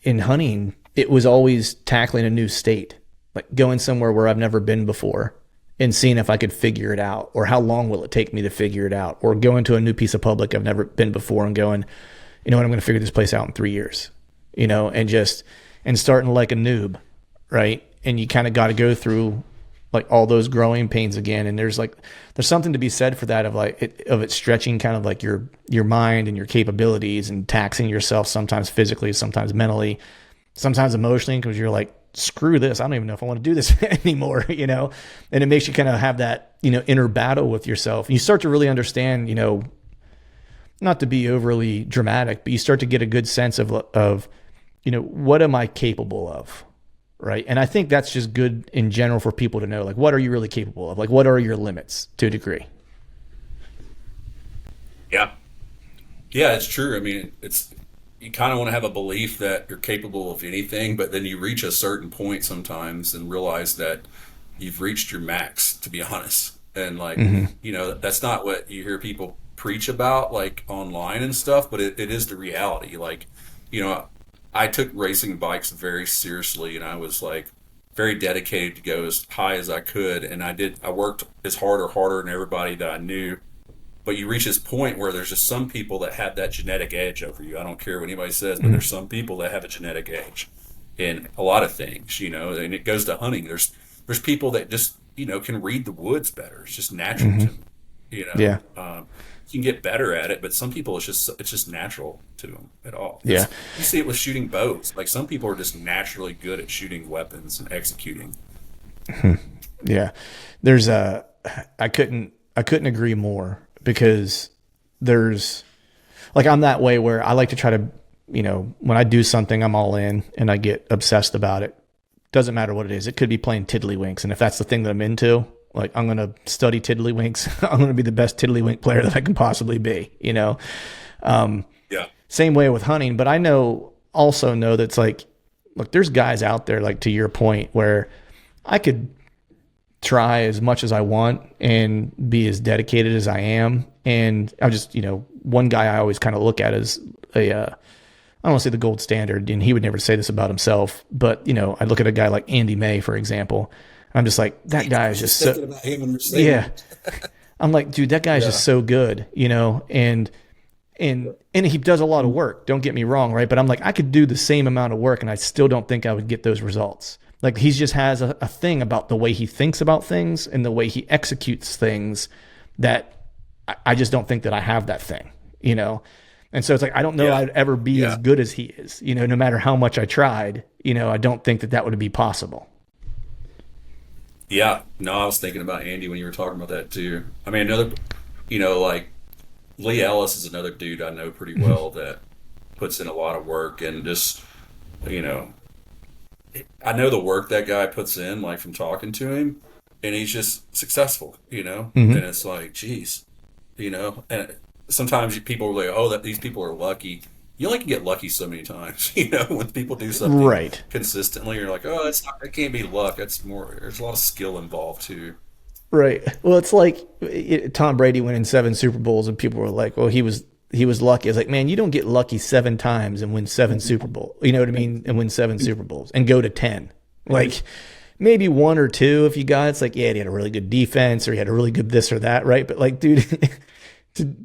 hunting, it was always tackling a new state, like going somewhere where I've never been before and seeing if I could figure it out, or how long will it take me to figure it out, or going to a new piece of public I've never been before and going, you know what, I'm going to figure this place out in 3 years, and starting like a noob. Right. And you kind of got to go through like all those growing pains again. And there's something to be said for that, of it stretching kind of like your mind and your capabilities, and taxing yourself sometimes physically, sometimes mentally, sometimes emotionally, because you're like, screw this. I don't even know if I want to do this anymore, and it makes you kind of have that, inner battle with yourself. And you start to really understand, not to be overly dramatic, but you start to get a good sense of, what am I capable of? Right. And I think that's just good in general for people to know, like, what are you really capable of? Like, what are your limits to a degree? Yeah. Yeah, it's true. I mean, you kind of want to have a belief that you're capable of anything, but then you reach a certain point sometimes and realize that you've reached your max, to be honest. And like, that's not what you hear people preach about like online and stuff, but it is the reality. Like, I took racing bikes very seriously, and I was like very dedicated to go as high as I could. And I worked as hard or harder than everybody that I knew. But you reach this point where there's just some people that have that genetic edge over you. I don't care what anybody says, but there's some people that have a genetic edge in a lot of things, and it goes to hunting. There's people that just, can read the woods better. It's just natural to them, Yeah. You can get better at it, but some people it's just natural to them at all. Yeah. You see it with shooting bows. Like some people are just naturally good at shooting weapons and executing. Yeah. I couldn't agree more, because there's like, I'm that way where I like to try to, when I do something, I'm all in and I get obsessed about it. Doesn't matter what it is. It could be playing tiddlywinks. And if that's the thing that I'm into, like, I'm going to study tiddlywinks. I'm going to be the best tiddlywink player that I can possibly be, Yeah. Same way with hunting. But I also know that's like, look, there's guys out there, like to your point, where I could try as much as I want and be as dedicated as I am. And I'm just, one guy I always kind of look at as I don't want to say the gold standard, and he would never say this about himself, but I look at a guy like Andy May, for example. I'm just like, that guy is just so, about him yeah. I'm like, dude, that guy's just so good, and he does a lot of work. Don't get me wrong. Right. But I'm like, I could do the same amount of work and I still don't think I would get those results. Like, he just has a thing about the way he thinks about things and the way he executes things that I just don't think that I have that thing, And so it's like, I don't know I'd ever be as good as he is, no matter how much I tried, I don't think that would be possible. Yeah. No, I was thinking about Andy when you were talking about that too. I mean, another, like Lee Ellis is another dude I know pretty well that puts in a lot of work, and just, I know the work that guy puts in, like from talking to him, and he's just successful, and it's like, geez, and sometimes people are like, oh, that these people are lucky. You only can get lucky so many times, when people do something consistently, you're like, oh, it can't be luck. That's more, there's a lot of skill involved too. Right. Well, it's like Tom Brady winning 7 Super Bowls, and people were like, well, he was lucky. It's like, man, you don't get lucky 7 times and win 7 Super Bowls. You know what I mean? And win 7 Super Bowls and go to 10. Like, maybe 1 or 2 if you got, it's like, yeah, he had a really good defense, or he had a really good this or that, right? But like, dude,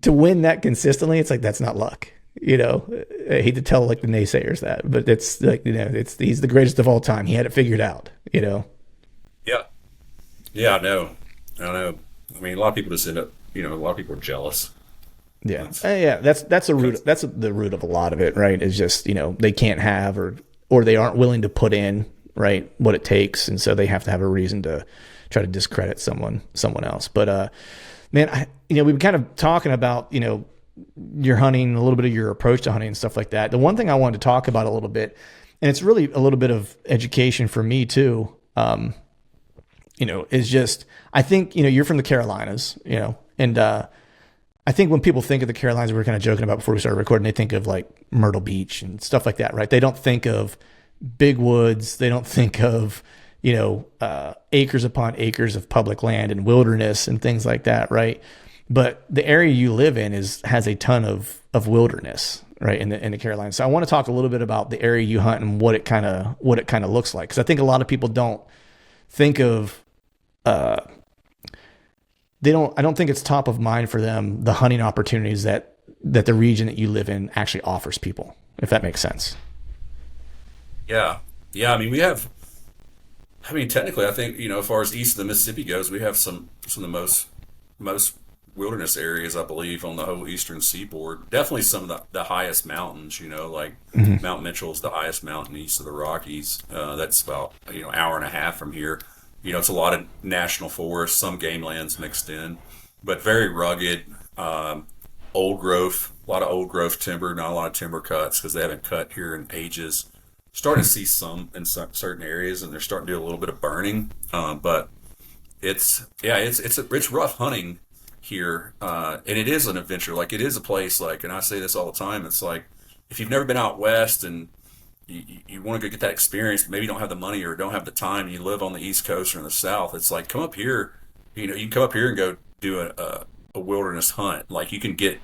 to win that consistently, it's like, that's not luck. I hate to tell like the naysayers that, but it's like, he's the greatest of all time. He had it figured out, Yeah. Yeah, I know. I mean, a lot of people just end up, a lot of people are jealous. Yeah. That's the root. That's the root of a lot of it, right? Is just, they can't have, or they aren't willing to put in, right, what it takes. And so they have to have a reason to try to discredit someone else. But, man, we've been kind of talking about, your hunting, a little bit of your approach to hunting and stuff like that. The one thing I wanted to talk about a little bit, and it's really a little bit of education for me too, is just, I think, you're from the Carolinas, and I think when people think of the Carolinas, we were kind of joking about before we started recording, they think of like Myrtle Beach and stuff like that, right? They don't think of big woods. They don't think of, acres upon acres of public land and wilderness and things like that, right? But the area you live in has a ton of wilderness, right, in the Carolinas. So I want to talk a little bit about the area you hunt and what it kind of looks like, because I think a lot of people don't think of I don't think it's top of mind for them, the hunting opportunities that the region that you live in actually offers people, if that makes sense. Yeah. Yeah. Technically, I think, as far as east of the Mississippi goes, we have some of the most wilderness areas, I believe, on the whole eastern seaboard. Definitely some of the highest mountains, like Mount Mitchell is the highest mountain east of the Rockies. That's about, hour and a half from here. It's a lot of national forests, some game lands mixed in, but very rugged, old growth, a lot of old growth timber, not a lot of timber cuts because they haven't cut here in ages. Starting to see some in certain areas, and they're starting to do a little bit of burning. But it's rough hunting here, and it is an adventure. Like, it is a place, like, and I say this all the time. It's like, if you've never been out west and you want to go get that experience, but maybe you don't have the money or don't have the time, and you live on the East Coast or in the South, it's like, come up here. You can come up here and go do a wilderness hunt. Like, you can get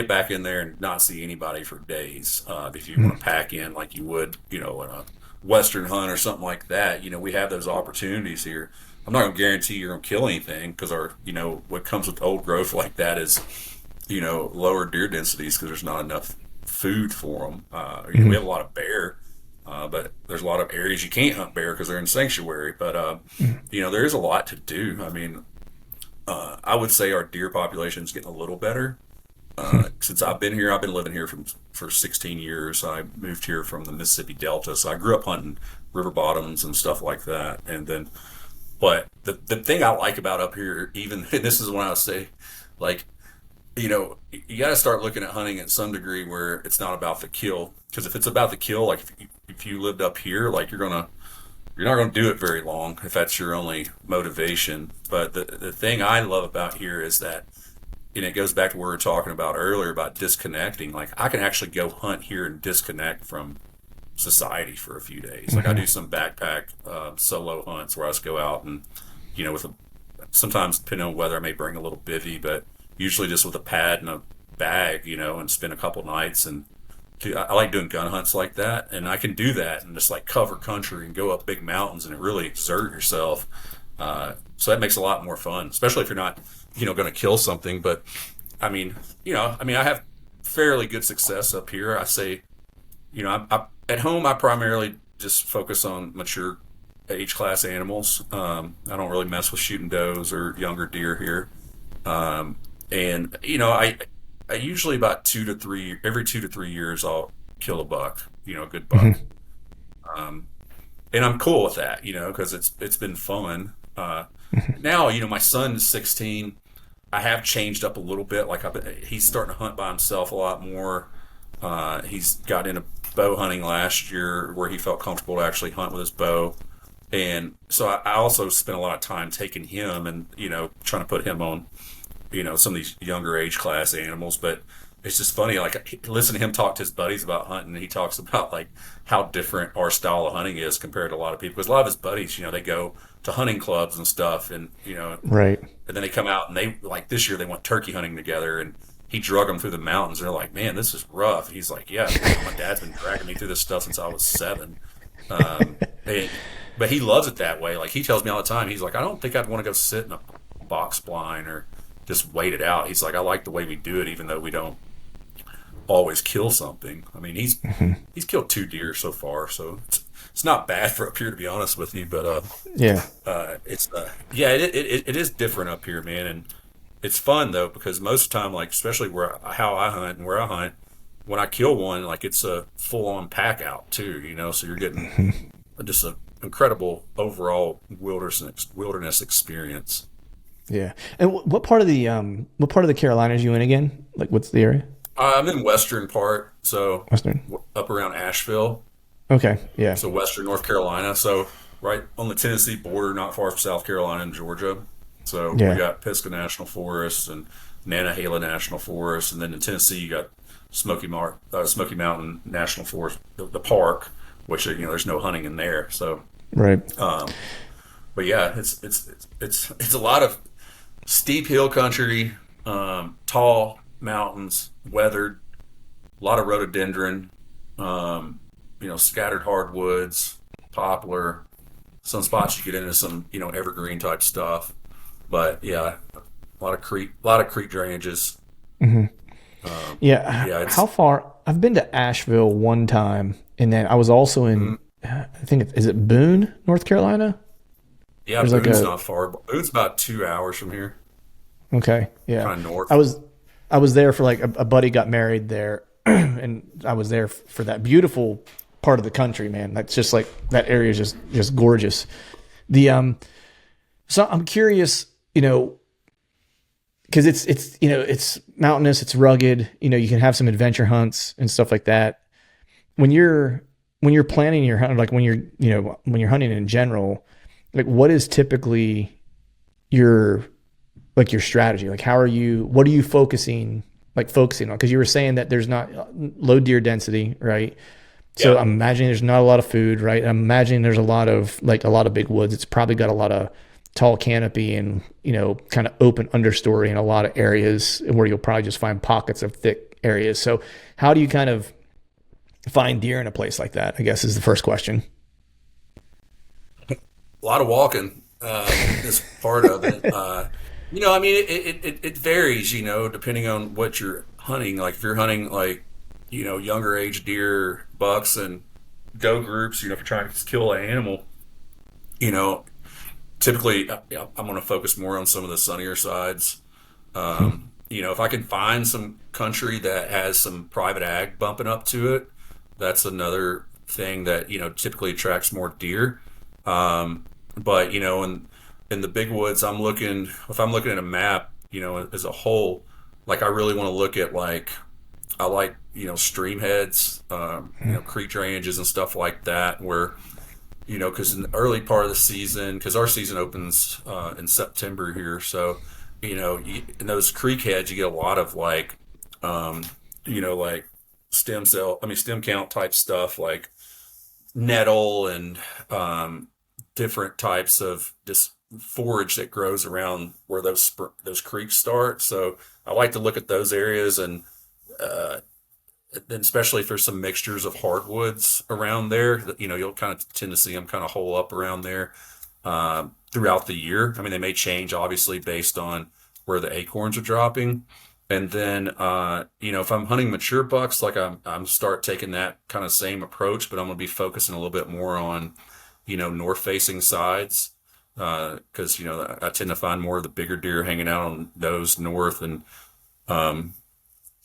back in there and not see anybody for days, if you want to pack in like you would, in a Western hunt or something like that. We have those opportunities here. I'm not going to guarantee you're going to kill anything because what comes with old growth like that is, lower deer densities because there's not enough food for them. We have a lot of bear, but there's a lot of areas you can't hunt bear because they're in sanctuary. But, there is a lot to do. I mean, I would say our deer population is getting a little better. Since I've been here, I've been living here for 16 years. I moved here from the Mississippi Delta, so I grew up hunting river bottoms and stuff like that. But the thing I like about up here, even, and this is when I say, like, you got to start looking at hunting at some degree where it's not about the kill. Because if it's about the kill, like if you lived up here, like you're not going to do it very long if that's your only motivation. But the thing I love about here is that, and it goes back to what we were talking about earlier about disconnecting. Like, I can actually go hunt here and disconnect from society for a few days. Like, I do some backpack solo hunts where I just go out and, sometimes depending on weather, I may bring a little bivvy, but usually just with a pad and a bag, and spend a couple nights. And I like doing gun hunts like that, and I can do that and just like cover country and go up big mountains and really exert yourself. So that makes it a lot more fun, especially if you're not, going to kill something. But I have fairly good success up here. I say, I at home, I primarily just focus on mature age class animals. I don't really mess with shooting does or younger deer here. I usually about every 2 to 3 years, I'll kill a buck, a good buck. And I'm cool with that, because it's been fun. Now, my son's 16. I have changed up a little bit. Like, he's starting to hunt by himself a lot more. He's got into bow hunting last year where he felt comfortable to actually hunt with his bow. And so I also spent a lot of time taking him and, trying to put him on, some of these younger age class animals. But it's just funny, like, listen to him talk to his buddies about hunting. And he talks about, like, how different our style of hunting is compared to a lot of people. Because a lot of his buddies, they go to hunting clubs and stuff, and, right. And then they come out and they, like, this year they went turkey hunting together, and he drug them through the mountains. They're like, man, this is rough. And he's like, yeah, my dad's been dragging me through this stuff since I was 7. But he loves it that way. Like, he tells me all the time, he's like, I don't think I'd want to go sit in a box blind or just wait it out. He's like, I like the way we do it, even though we don't always kill something. I mean, he's killed 2 deer so far, so it's not bad for up here, to be honest with you. But it is different up here, man, and it's fun though, because most of the time, like, especially how I hunt and where I hunt, when I kill one, like, it's a full on pack out too, so you're getting just an incredible overall wilderness experience. Yeah. And what part of the Carolinas are you in again? Like, what's the area? I'm in western part, so Western. up around Asheville, Okay. Yeah. so western North Carolina. So right on the Tennessee border, not far from South Carolina and Georgia. So we Yeah. got Pisgah National Forest and Nantahala National Forest, and then in Tennessee you got Smoky Mountain National Forest, the park, which there's no hunting in there. So, Right. um, but yeah, it's a lot of steep hill country, tall mountains, weathered, a lot of rhododendron, scattered hardwoods, poplar. Some spots you get into some evergreen type stuff, but yeah, a lot of creek drainages. Yeah. Yeah, How it's far? I've been to Asheville one time, and then I was also in. I think is it Boone, North Carolina? yeah. There's like Boone's a. not far. Boone's about 2 hours from here, Okay. Yeah. kind of north. I was I was there for like a buddy got married there, and I was there for that beautiful part of the country, man. That's just like that area is just gorgeous. The so I'm curious, because it's mountainous, it's rugged. You can have some adventure hunts and stuff like that. When you're planning your hunt, like when you're hunting in general, like what is typically your like your strategy? Like what are you focusing on? Because you were saying that there's not low deer density, right? So Yeah. I'm imagining there's not a lot of food, right? I'm imagining there's a lot of big woods. It's probably got a lot of tall canopy and, kind of open understory in a lot of areas where you'll probably just find pockets of thick areas. So how do you kind of find deer in a place like that, I guess is the first question. A lot of walking is part of it. I mean, it varies, depending on what you're hunting. Like if you're hunting like, younger age deer, bucks, and doe groups, if you're trying to kill an animal, you know, typically I'm going to focus more on some of the sunnier sides. If I can find some country that has some private ag bumping up to it, that's another thing that, typically attracts more deer. But in the big woods, if I'm looking at a map, as a whole, like I really want to look at I like, stream heads, creek drainages and stuff like that where, because in the early part of the season, because our season opens in September here, so, in those creek heads, you get a lot of like stem count type stuff like nettle and different types of just forage that grows around where those creeks start. So I like to look at those areas and then especially if there's some mixtures of hardwoods around there, you'll kind of tend to see them kind of hole up around there throughout the year. I mean, they may change obviously based on where the acorns are dropping. And then, if I'm hunting mature bucks, like I'm start taking that kind of same approach, but I'm going to be focusing a little bit more on, north facing sides. Cause I tend to find more of the bigger deer hanging out on those north and,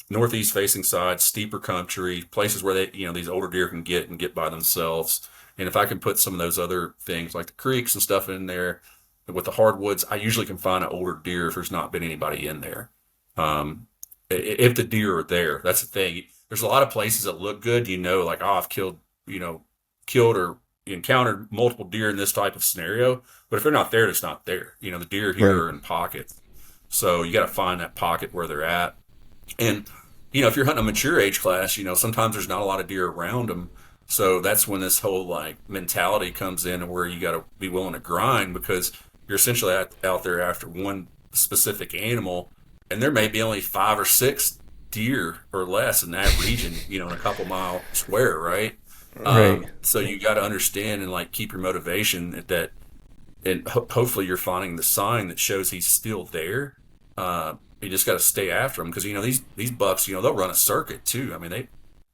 northeast facing sides, steeper country, places where these older deer can get by themselves. And if I can put some of those other things like the creeks and stuff in there with the hardwoods, I usually can find an older deer if there's not been anybody in there. If the deer are there, that's the thing. There's a lot of places that look good, like, oh, I've killed or encountered multiple deer in this type of scenario. But if they're not there, it's not there. The deer here Right. are in pockets. So you got to find that pocket where they're at. And, if you're hunting a mature age class, sometimes there's not a lot of deer around them. So that's when this whole mentality comes in and where you got to be willing to grind because you're essentially out there after one specific animal and there may be only 5 or 6 deer or less in that region, in a couple mile square, right? Right. So you got to understand and keep your motivation that, and hopefully you're finding the sign that shows he's still there. You just got to stay after him because these bucks, they'll run a circuit too. I mean, they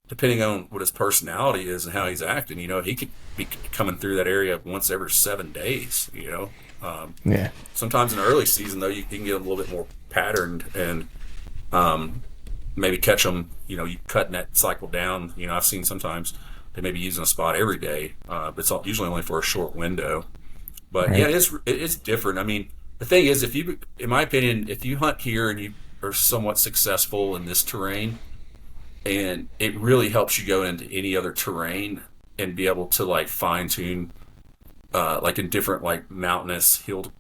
depending on what his personality is and how he's acting, he could be coming through that area once every 7 days. Yeah. Sometimes in the early season though, you can get them a little bit more patterned and maybe catch them. You cutting that cycle down. I've seen sometimes they may be using a spot every day, but it's usually only for a short window. But yeah, Right. it's different. I mean, The thing is, if you, in my opinion, if you hunt here and you are somewhat successful in this terrain, and it really helps you go into any other terrain and be able to like fine tune, like in different like mountainous hill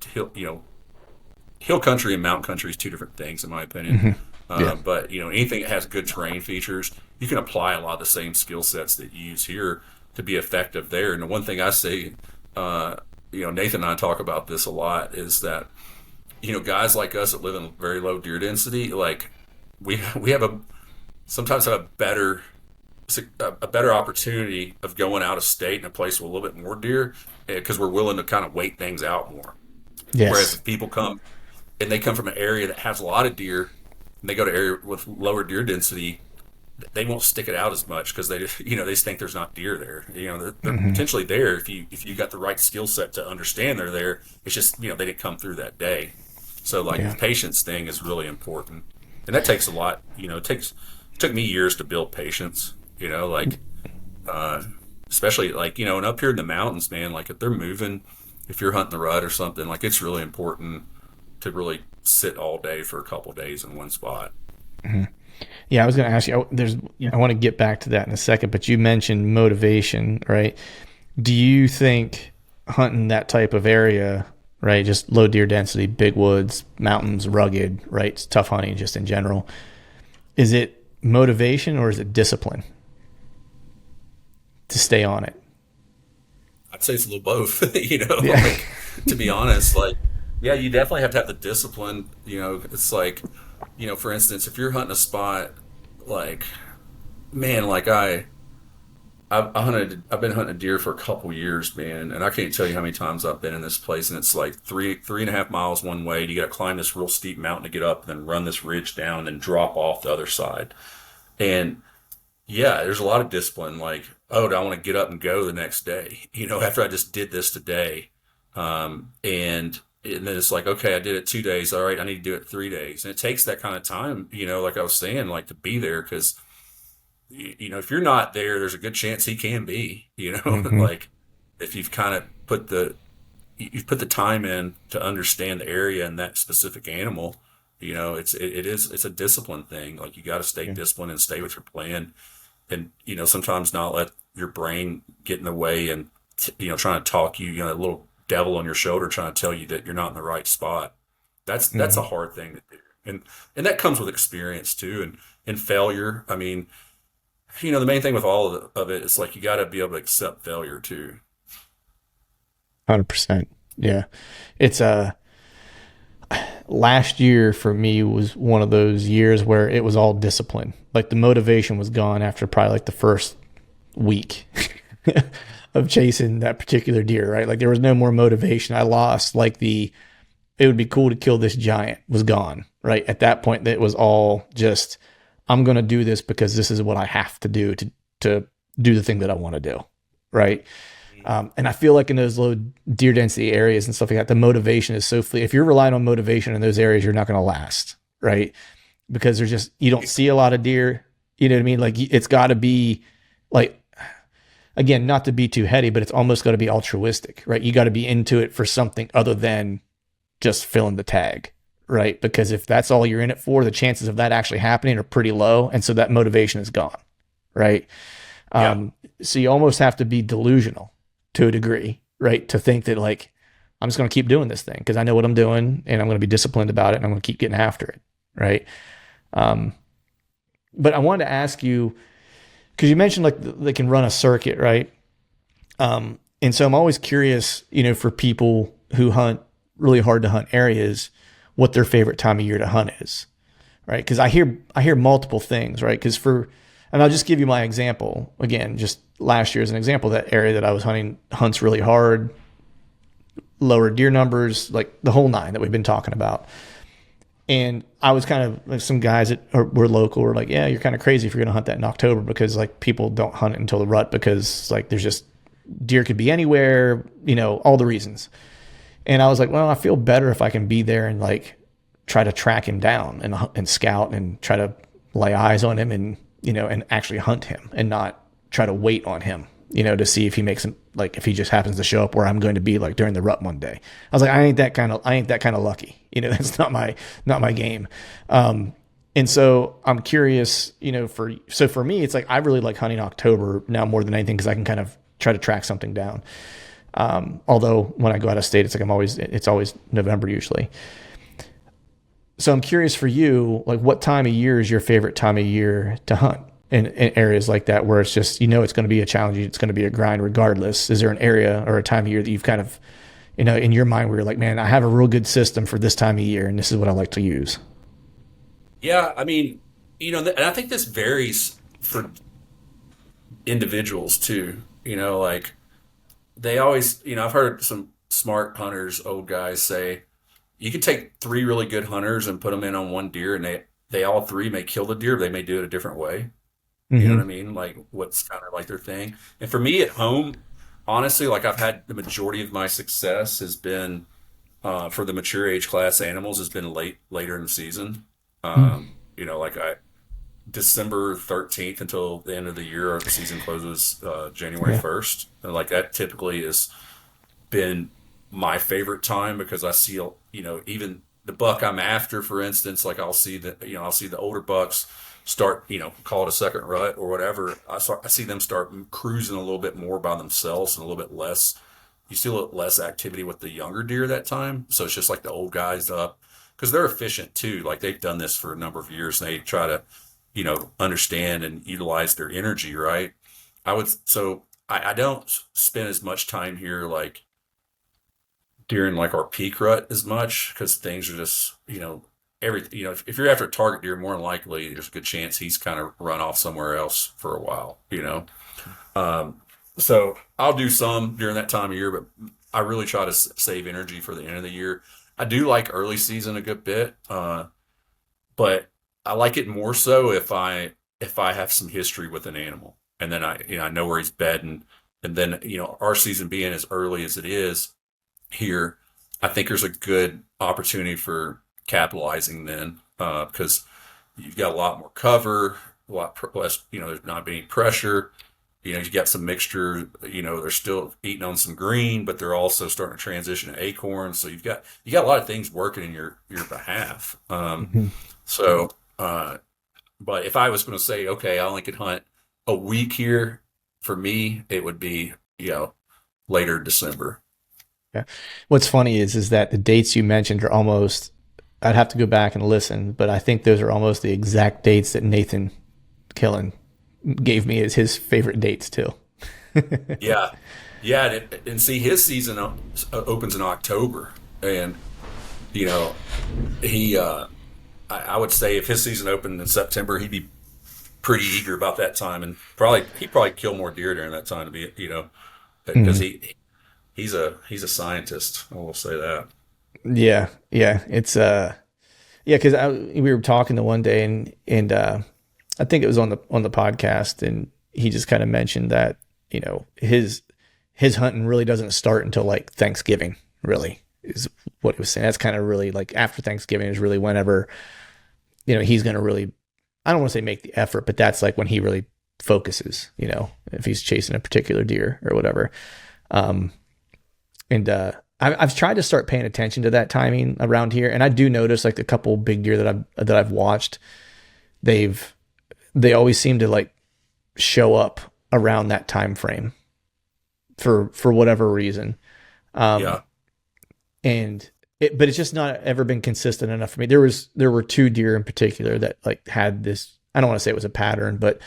country and mountain country is two different things in my opinion. Yeah. But anything that has good terrain features, you can apply a lot of the same skill sets that you use here to be effective there. And the one thing I say, Nathan and I talk about this a lot, is that guys like us that live in very low deer density, like we have sometimes have a better opportunity of going out of state in a place with a little bit more deer, because we're willing to kind of wait things out more. Yes. Whereas if people come and they come from an area that has a lot of deer and they go to an area with lower deer density, they won't stick it out as much because they just think there's not deer there. They're potentially there if you got the right skill set to understand they're there. It's just they didn't come through that day. So the patience thing is really important, and that takes a lot. It took me years to build patience. Especially and up here in the mountains, man. Like if they're moving, if you're hunting the rut or something, like it's really important to really sit all day for a couple of days in one spot. Mm-hmm. Yeah, I was going to ask you. I want to get back to that in a second, but you mentioned motivation, right? Do you think hunting that type of area, right, just low deer density, big woods, mountains, rugged, right, it's tough hunting just in general, is it motivation or is it discipline to stay on it? I'd say it's a little both. To be honest, you definitely have to have the discipline. It's like, for instance, if you're hunting a spot, I've been hunting deer for a couple years, man, and I can't tell you how many times I've been in this place, and it's like 3.5 miles one way. You got to climb this real steep mountain to get up, and then run this ridge down, and then drop off the other side. And yeah, there's a lot of discipline. Like, oh, do I want to get up and go the next day? After I just did this today, and then it's like, okay, I did it 2 days. All right, I need to do it 3 days. And it takes that kind of time, like I was saying, to be there. Because, if you're not there, there's a good chance he can be, if you've kind of you've put the time in to understand the area and that specific animal, it's a discipline thing. Like you got to stay disciplined and stay with your plan. And, sometimes not let your brain get in the way and, trying to talk you, a little devil on your shoulder trying to tell you that you're not in the right spot. That's a hard thing to do. And that comes with experience too. And failure. I mean, the main thing with all of it is you got to be able to accept failure too. 100%. Yeah. It's last year for me was one of those years where it was all discipline. The motivation was gone after probably the first week of chasing that particular deer, right? There was no more motivation. I lost it would be cool to kill this giant was gone, right? At that point, it was all just, I'm going to do this because this is what I have to do to do the thing that I want to do, right? And I feel in those low deer density areas and stuff like that, the motivation is so fleet. If you're relying on motivation in those areas, you're not going to last, right? Because you don't see a lot of deer. You know what I mean? It's got to be again, not to be too heady, but it's almost got to be altruistic, right? You got to be into it for something other than just filling the tag, right? Because if that's all you're in it for, the chances of that actually happening are pretty low. And so that motivation is gone, right? Yeah. So you almost have to be delusional to a degree, right? To think that I'm just going to keep doing this thing because I know what I'm doing and I'm going to be disciplined about it and I'm going to keep getting after it, right? But I wanted to ask you, because you mentioned they can run a circuit, right? And so I'm always curious, for people who hunt really hard to hunt areas, what their favorite time of year to hunt is, right? Because I hear multiple things, right? And I'll just give you my example again, just last year as an example. That area that I was hunting hunts really hard, lower deer numbers, the whole nine that we've been talking about. And I was kind of some guys that were local were yeah, you're kind of crazy if you're going to hunt that in October because people don't hunt it until the rut because there's just deer could be anywhere, all the reasons. And I was well, I feel better if I can be there and try to track him down and scout and try to lay eyes on him and, and actually hunt him and not try to wait on him, to see if he makes him, like, if he just happens to show up where I'm going to be, like, during the rut one day. I was like, I ain't that kind of lucky. That's not my game. And so I'm curious, for me, it's like, I really like hunting October now more than anything, because I can kind of try to track something down. Although when I go out of state, it's like it's always November usually. So I'm curious for you, like, what time of year is your favorite time of year to hunt in areas like that, where it's just, it's going to be a challenge, it's going to be a grind regardless. Is there an area or a time of year that you've kind of, in your mind where you're like, man, I have a real good system for this time of year, and this is what I like to use? Yeah, I mean, and I think this varies for individuals too. Like they always, I've heard some smart hunters, old guys say, you can take three really good hunters and put them in on one deer, and they all three may kill the deer, but they may do it a different way. You know what I Mm-hmm. mean? Like what's kind of like their thing. And for me at home, honestly, like I've had the majority of my success has been for the mature age class animals has been later in the season. Like December 13th until the end of the year, or the season closes January Yeah. 1st. And like that typically has been my favorite time, because I see, even the buck I'm after, for instance, like I'll see the older bucks start, call it a second rut or whatever. I see them start cruising a little bit more by themselves, and a little bit less. You see a little less activity with the younger deer that time. So it's just like the old guys up, because they're efficient too. Like they've done this for a number of years, and they try to, understand and utilize their energy, right? I don't spend as much time here, like during like our peak rut as much, because things are just, if you're after a target deer, more than likely there's a good chance he's kind of run off somewhere else for a while. So I'll do some during that time of year, but I really try to save energy for the end of the year. I do like early season a good bit, but I like it more so if I have some history with an animal, and then I know where he's bedding, and then our season being as early as it is here, I think there's a good opportunity for capitalizing then, because you've got a lot more cover, a lot less, there's not any pressure. You got some mixture, they're still eating on some green, but they're also starting to transition to acorns. So you got a lot of things working in your behalf. Mhm. So, but if I was going to say, okay, I only could hunt a week here, for me, it would be, later December. Yeah. What's funny is that the dates you mentioned are almost, I'd have to go back and listen, but I think those are almost the exact dates that Nathan Killen gave me as his favorite dates too. Yeah. Yeah. And see, his season opens in October. And, you know, I would say if his season opened in September, he'd be pretty eager about that time, and he'd probably kill more deer during that time, to be, because Mhm. he's a scientist. I will say that. Yeah. Yeah. It's, yeah, because we were talking the one day, and I think it was on the podcast, and he just kind of mentioned that his hunting really doesn't start until like Thanksgiving. Really is what he was saying. That's kind of really like after Thanksgiving is really whenever he's going to really, I don't want to say make the effort, but that's like when he really focuses. If he's chasing a particular deer or whatever. And I've tried to start paying attention to that timing around here, and I do notice like a couple big deer that I've watched. They always seem to like show up around that time frame for whatever reason. Yeah. But it's just not ever been consistent enough for me. There were two deer in particular that like had this, I don't want to say it was a pattern, but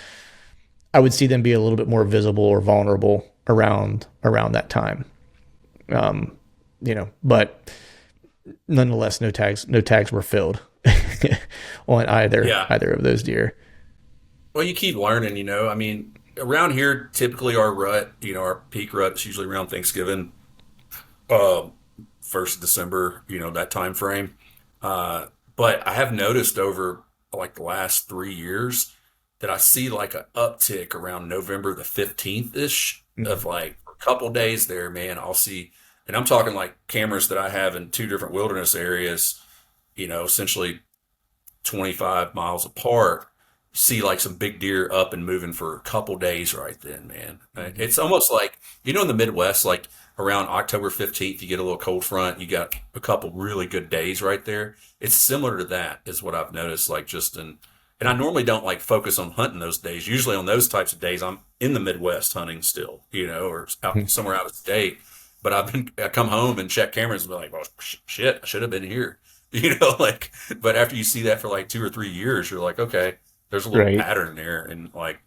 I would see them be a little bit more visible or vulnerable around that time. But nonetheless, no tags were filled on Yeah. either of those deer. Well, you keep learning. I mean, around here, typically our rut, our peak rut is usually around Thanksgiving, uh, 1st of December, that time frame. But I have noticed over like the last 3 years that I see like an uptick around November the 15th ish, Mhm. of like a couple days there, man. I'll see, and I'm talking like cameras that I have in two different wilderness areas, essentially 25 miles apart, see like some big deer up and moving for a couple days right then, man. It's almost like, in the Midwest, like around October 15th, you get a little cold front, you got a couple really good days right there. It's similar to that is what I've noticed, like just and I normally don't like focus on hunting those days. Usually on those types of days, I'm in the Midwest hunting still, or out somewhere out of state. But I come home and check cameras and be like, well, shit, I should have been here, like, but after you see that for like 2 or 3 years, you're like, okay, there's a little Right. pattern there. And like,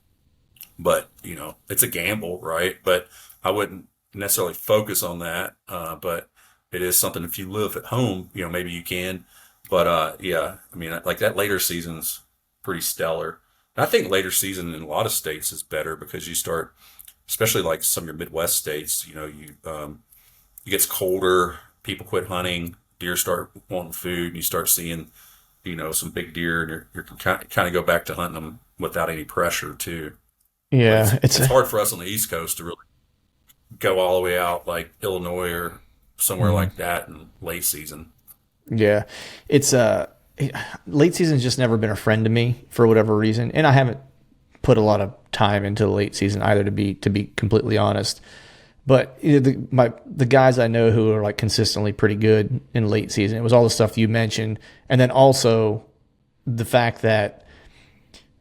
but it's a gamble, right? But I wouldn't necessarily focus on that. But it is something if you live at home, maybe you can. But yeah, I mean, like that later season's pretty stellar. And I think later season in a lot of states is better because you start, especially like some of your Midwest states, it gets colder, people quit hunting, deer start wanting food, and you start seeing, some big deer, and you can kind of go back to hunting them without any pressure too. But Yeah, it's hard for us on the East Coast to really go all the way out like Illinois or somewhere like that in late season. yeah, it's late season's just never been a friend to me for whatever reason, and I haven't put a lot of time into the late season either, to be completely honest. But the guys I know who are like consistently pretty good in late season, it was all the stuff you mentioned, and then also the fact that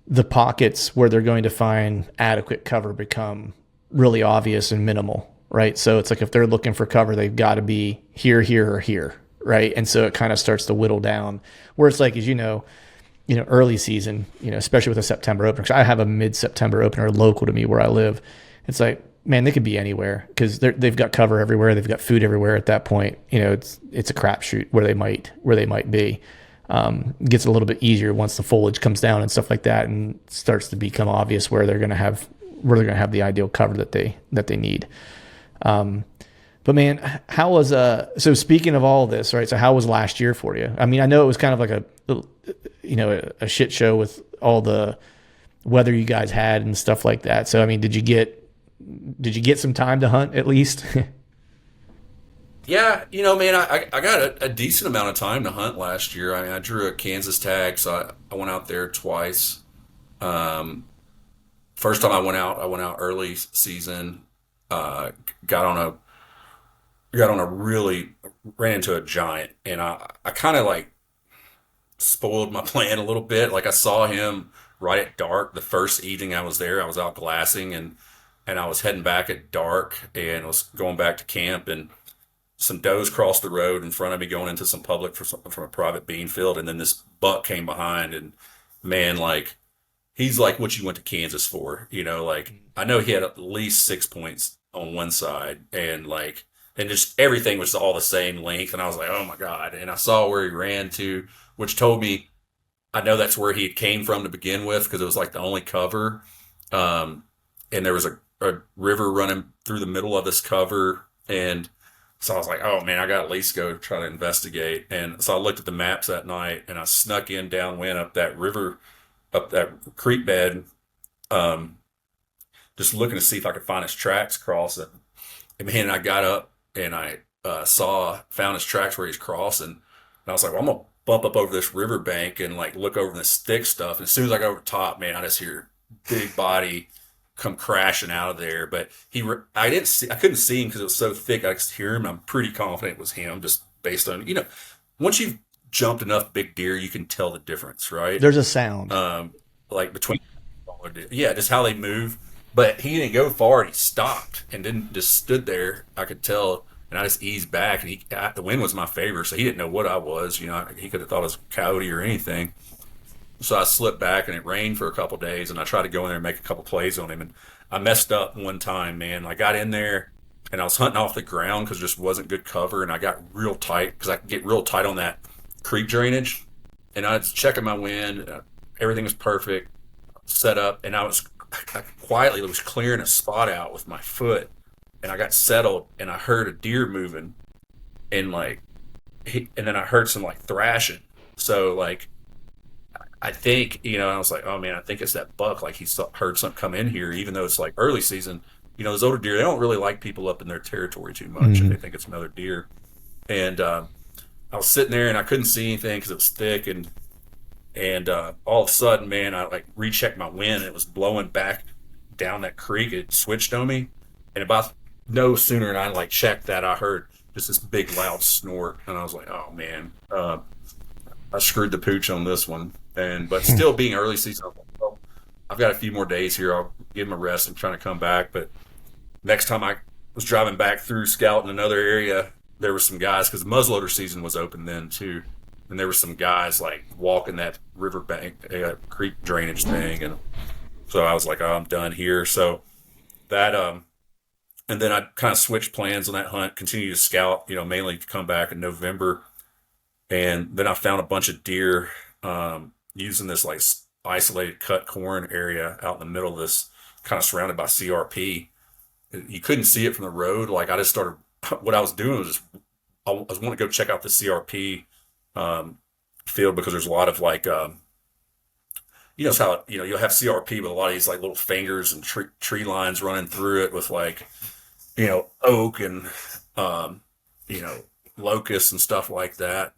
the pockets where they're going to find adequate cover become really obvious and minimal, right? So it's like if they're looking for cover, they've got to be here, here, or here, right? And so it kind of starts to whittle down. Where it's like, as early season, especially with a September opener, because I have a mid-September opener local to me where I live. It's like, man, they could be anywhere because they've got cover everywhere. They've got food everywhere at that point. It's a crapshoot where they might be. It gets a little bit easier once the foliage comes down and stuff like that, and starts to become obvious where they're going to have the ideal cover that they need. But man, how was so speaking of all this, right? So how was last year for you? I mean, I know it was kind of like a shit show with all the weather you guys had and stuff like that. So I mean, did you get some time to hunt at least? Yeah, man, I got a decent amount of time to hunt last year. I mean, I drew a Kansas tag, so I went out there twice. Um, First time I went out early season. Got on a really ran into a giant, and I kind of like spoiled my plan a little bit. Like I saw him right at dark the first evening I was there. I was out glassing, and I was heading back at dark, and I was going back to camp, and some does crossed the road in front of me going into some public from a private bean field, and then this buck came behind, and man, like he's like what you went to Kansas for, like I know he had at least 6 points on one side, and just everything was all the same length, and I was like, oh my god, and I saw where he ran to, which told me I know that's where he came from to begin with because it was like the only cover, and there was a river running through the middle of this cover, and so I was like, oh man, I got to at least go try to investigate. And so I looked at the maps that night, and I snuck in downwind up that river, up that creek bed, um, just looking to see if I could find his tracks crossing. And man, I got up and I found his tracks where he's crossing. And I was like, well, I'm going to bump up over this riverbank and like look over this thick stuff. And as soon as I go over the top, man, I just hear big body come crashing out of there. But I couldn't see him because it was so thick. I could hear him. I'm pretty confident it was him just based on, once you've jumped enough big deer, you can tell the difference, right? There's a sound. Like between, yeah, just how they move. But he didn't go far, and he stopped and then just stood there. I could tell, and I just eased back, and the wind was my favor, so he didn't know what I was. He could have thought I was a coyote or anything. So I slipped back, and it rained for a couple days, and I tried to go in there and make a couple plays on him, and I messed up one time, man. I got in there, and I was hunting off the ground because there just wasn't good cover, and I got real tight because I could get real tight on that creek drainage, and I was checking my wind. Everything was perfect, set up, and I quietly was clearing a spot out with my foot, and I got settled, and I heard a deer moving, and and then I heard some like thrashing. So like I think I was like, oh man, I think it's that buck. Like heard something come in here, even though it's like early season. Those older deer, they don't really like people up in their territory too much, and they think it's another deer. And I was sitting there, and I couldn't see anything because it was thick, and And all of a sudden, man, I like rechecked my wind. And it was blowing back down that creek. It switched on me, and about no sooner than I like checked that, I heard just this big loud snort, and I was like, "Oh man, I screwed the pooch on this one." And but still being early season, I was like, well, I've got a few more days here. I'll give him a rest and trying to come back. But next time I was driving back through scouting another area, there were some guys because the muzzleloader season was open then too, and there were some guys like walking that riverbank creek drainage thing, and so I was like, oh, I'm done here. So that and then I kind of switched plans on that hunt, continued to scout, mainly to come back in November, and then I found a bunch of deer using this like isolated cut corn area out in the middle of this, kind of surrounded by CRP. You couldn't see it from the road. Like I just started, what I was doing was just, I was wanting to go check out the CRP field because there's a lot of like, it's how, you'll have CRP, but a lot of these like little fingers and tree lines running through it with like, oak and, locusts and stuff like that.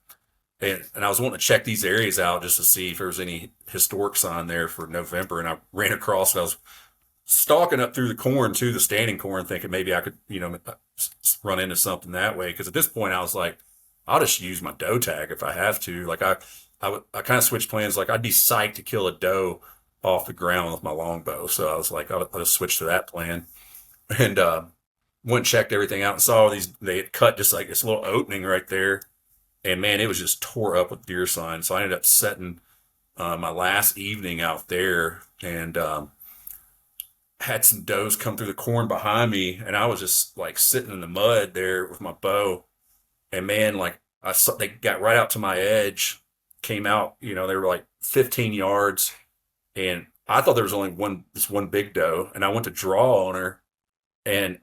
And I was wanting to check these areas out just to see if there was any historic sign there for November. And I ran across, I was stalking up through the corn to the standing corn, thinking maybe I could, run into something that way. Because at this point, I was like, I'll just use my doe tag if I have to. Like I kind of switched plans. Like I'd be psyched to kill a doe off the ground with my longbow. So I was like, I'll just switch to that plan. And went and checked everything out and saw they had cut just like this little opening right there. And man, it was just tore up with deer signs. So I ended up setting my last evening out there and had some does come through the corn behind me. And I was just like sitting in the mud there with my bow. And man, like I saw, they got right out to my edge, came out, they were like 15 yards. And I thought there was only this one big doe. And I went to draw on her. And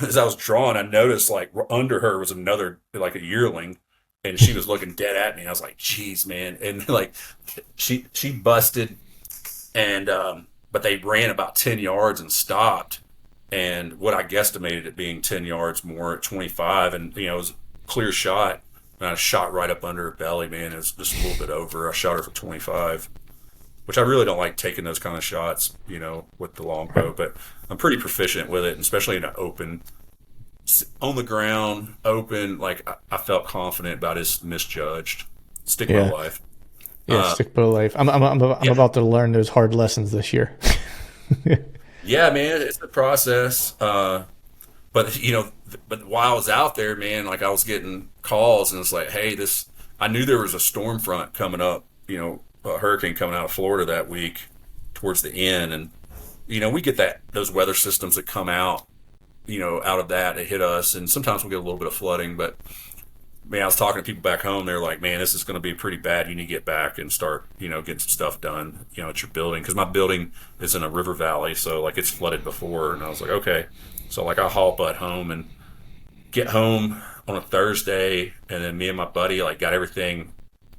as I was drawing, I noticed like under her was another, like a yearling. And she was looking dead at me. I was like, geez, man. And like, she busted and, but they ran about 10 yards and stopped. And what I guesstimated it being 10 yards more at 25. And, it was a clear shot. And I shot right up under her belly, man. It was just a little bit over. I shot her for 25, which I really don't like taking those kind of shots, with the longbow, but I'm pretty proficient with it, especially in an open, on the ground, open. Like I felt confident about his misjudged. Stick by life. Yeah, stick by life. I'm about to learn those hard lessons this year. Yeah, man, it's the process. But but while I was out there, man, like I was getting calls and it's like, hey, I knew there was a storm front coming up, a hurricane coming out of Florida that week towards the end. And, we get those weather systems that come out, out of that hit us. And sometimes we'll get a little bit of flooding, but man, I was talking to people back home. They're like, man, this is going to be pretty bad. You need to get back and start, getting some stuff done, at your building. Cause my building is in a river valley. So like it's flooded before. And I was like, okay. So like I haul butt home and get home on a Thursday. And then me and my buddy like got everything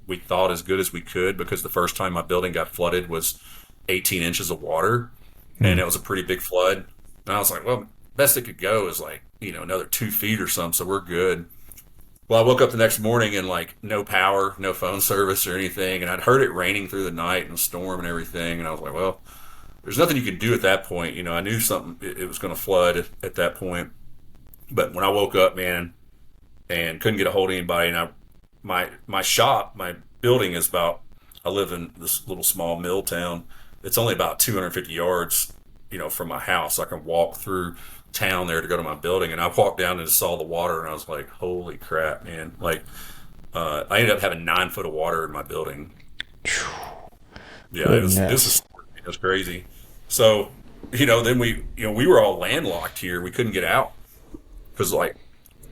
we thought as good as we could, because the first time my building got flooded was 18 inches of water and it was a pretty big flood. And I was like, well, best it could go is like, another 2 feet or something. So we're good. Well, I woke up the next morning and like no power, no phone service or anything. And I'd heard it raining through the night and a storm and everything. And I was like, well, there's nothing you can do at that point. I knew it was going to flood at that point. But when I woke up, man, and couldn't get a hold of anybody, and my shop, my building is I live in this little small mill town. It's only about 250 yards, from my house. I can walk through town there to go to my building. And I walked down and saw the water and I was like, holy crap, man. Like, I ended up having 9 foot of water in my building. Yeah, it was crazy. So, then we were all landlocked here. We couldn't get out because like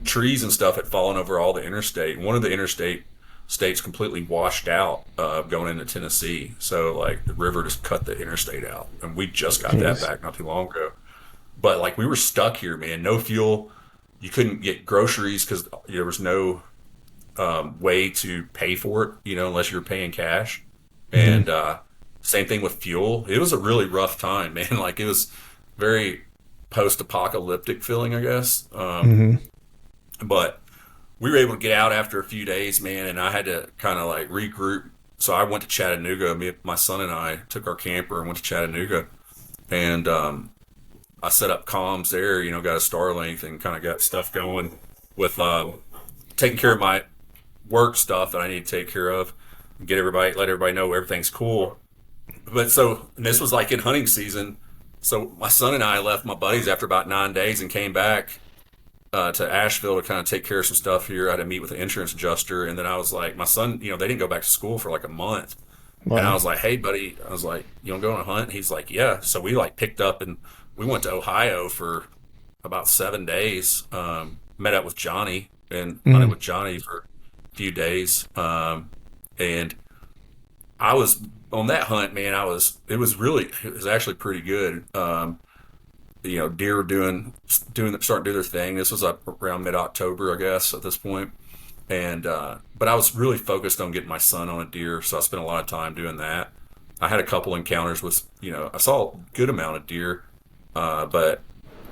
trees and stuff had fallen over all the interstate. One of the interstate states completely washed out going into Tennessee. So like the river just cut the interstate out, and we just got that back not too long ago. But like we were stuck here, man. No fuel. You couldn't get groceries because there was no way to pay for it, unless you were paying cash. And same thing with fuel. It was a really rough time, man. Like it was very post-apocalyptic feeling, I guess. But we were able to get out after a few days, man, and I had to kind of like regroup so I went to Chattanooga. My son and I took our camper and went to Chattanooga, and I set up comms there. Got a Starlink and kind of got stuff going with taking care of my work stuff that I need to take care of, and let everybody know everything's cool. But and this was like in hunting season. So my son and I left my buddies after about 9 days and came back to Asheville to kind of take care of some stuff here. I had to meet with an insurance adjuster, and then I was like, my son, they didn't go back to school for like a month. Wow. And I was like, hey, buddy, I was like, you want to go on a hunt? And he's like, yeah. So we like picked up and we went to Ohio for about 7 days, met up with Johnny and hunted with Johnny for a few days. And I was on that hunt, man. It was actually pretty good. Deer starting to do their thing. This was up around mid-October, I guess, at this point. And but I was really focused on getting my son on a deer, so I spent a lot of time doing that. I had a couple encounters with, I saw a good amount of deer, but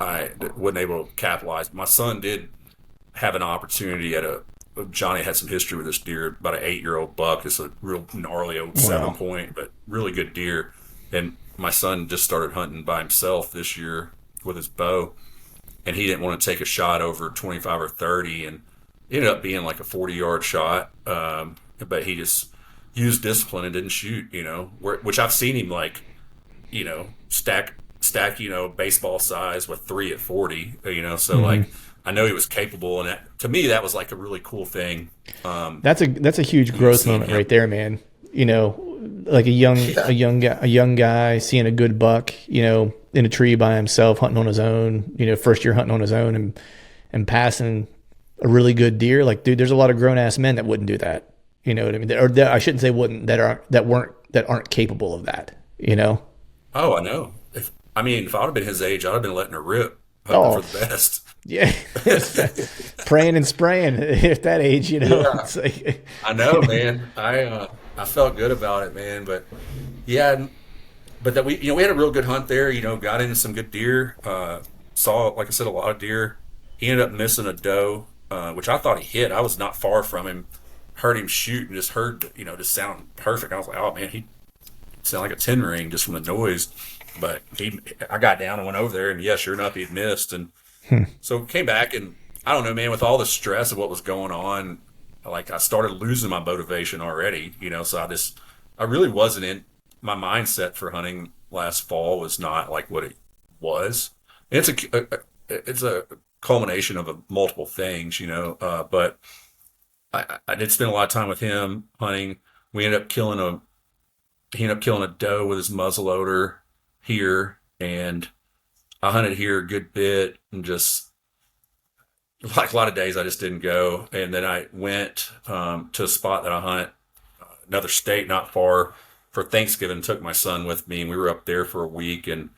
I wasn't able to capitalize. My son did have an opportunity Johnny had some history with this deer, about an 8-year-old buck. It's a real gnarly old 7-point, but really good deer. And my son just started hunting by himself this year with his bow, and he didn't want to take a shot over 25 or 30, and it ended up being like a 40-yard shot. But he just used discipline and didn't shoot, which I've seen him stack, baseball size with 3 at 40, so like, I know he was capable, and to me, that was like a really cool thing. That's a huge growth moment right there, man. Like a young guy seeing a good buck, in a tree by himself, hunting on his own. First year hunting on his own and passing a really good deer. Like, dude, there's a lot of grown ass men that wouldn't do that. You know what I mean? Or I shouldn't say wouldn't, that aren't capable of that. Oh, I know. If I would have been his age, I'd have been letting her rip. For the best. Yeah, praying and spraying at that age, Yeah. Like, I know, man. I felt good about it, man. But yeah, but that we had a real good hunt there. Got into some good deer. Saw, like I said, a lot of deer. He ended up missing a doe, which I thought he hit. I was not far from him. Heard him shoot and just heard just sound perfect. I was like, oh man, he sounded like a 10 ring just from the noise. But I got down and went over there, and yeah, sure enough, he'd missed. And so came back, and I don't know, man, with all the stress of what was going on, like I started losing my motivation already, so I really wasn't in my mindset for hunting last fall was not like what it was. And it's a culmination of multiple things, but I did spend a lot of time with him hunting. He ended up killing a doe with his muzzleloader here, and I hunted here a good bit, and just like a lot of days I just didn't go. And then I went to a spot that I hunt, another state not far, for Thanksgiving. Took my son with me, and we were up there for a week, and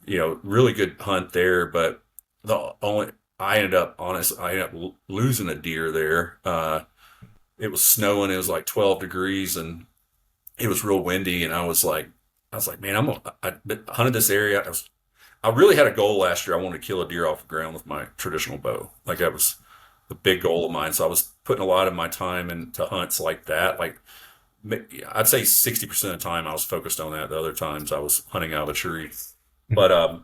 really good hunt there. But I ended up losing a deer there. It was snowing. It was like 12 degrees, and it was real windy, and I was like, man, I hunted this area. I really had a goal last year. I wanted to kill a deer off the ground with my traditional bow. Like, that was the big goal of mine. So I was putting a lot of my time into hunts like that. Like, I'd say 60% of the time I was focused on that. The other times I was hunting out of a tree. But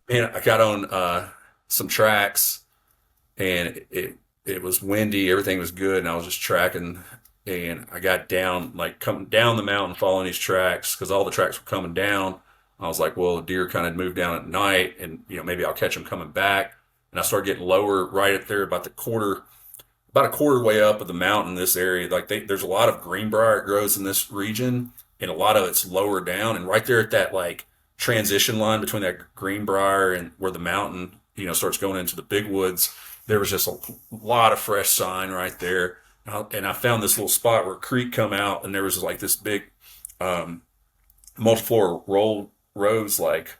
man, I got on some tracks, and it was windy. Everything was good, and I was just tracking. And I got down, like coming down the mountain, following these tracks, because all the tracks were coming down. I was like, well, the deer kind of moved down at night, and maybe I'll catch them coming back. And I started getting lower right up there, about a quarter way up of the mountain. This area, like there's a lot of greenbrier that grows in this region, and a lot of it's lower down. And right there at that like transition line between that greenbrier and where the mountain starts going into the big woods, there was just a lot of fresh sign right there. And I found this little spot where a creek come out, and there was like this big multi-floor rows, like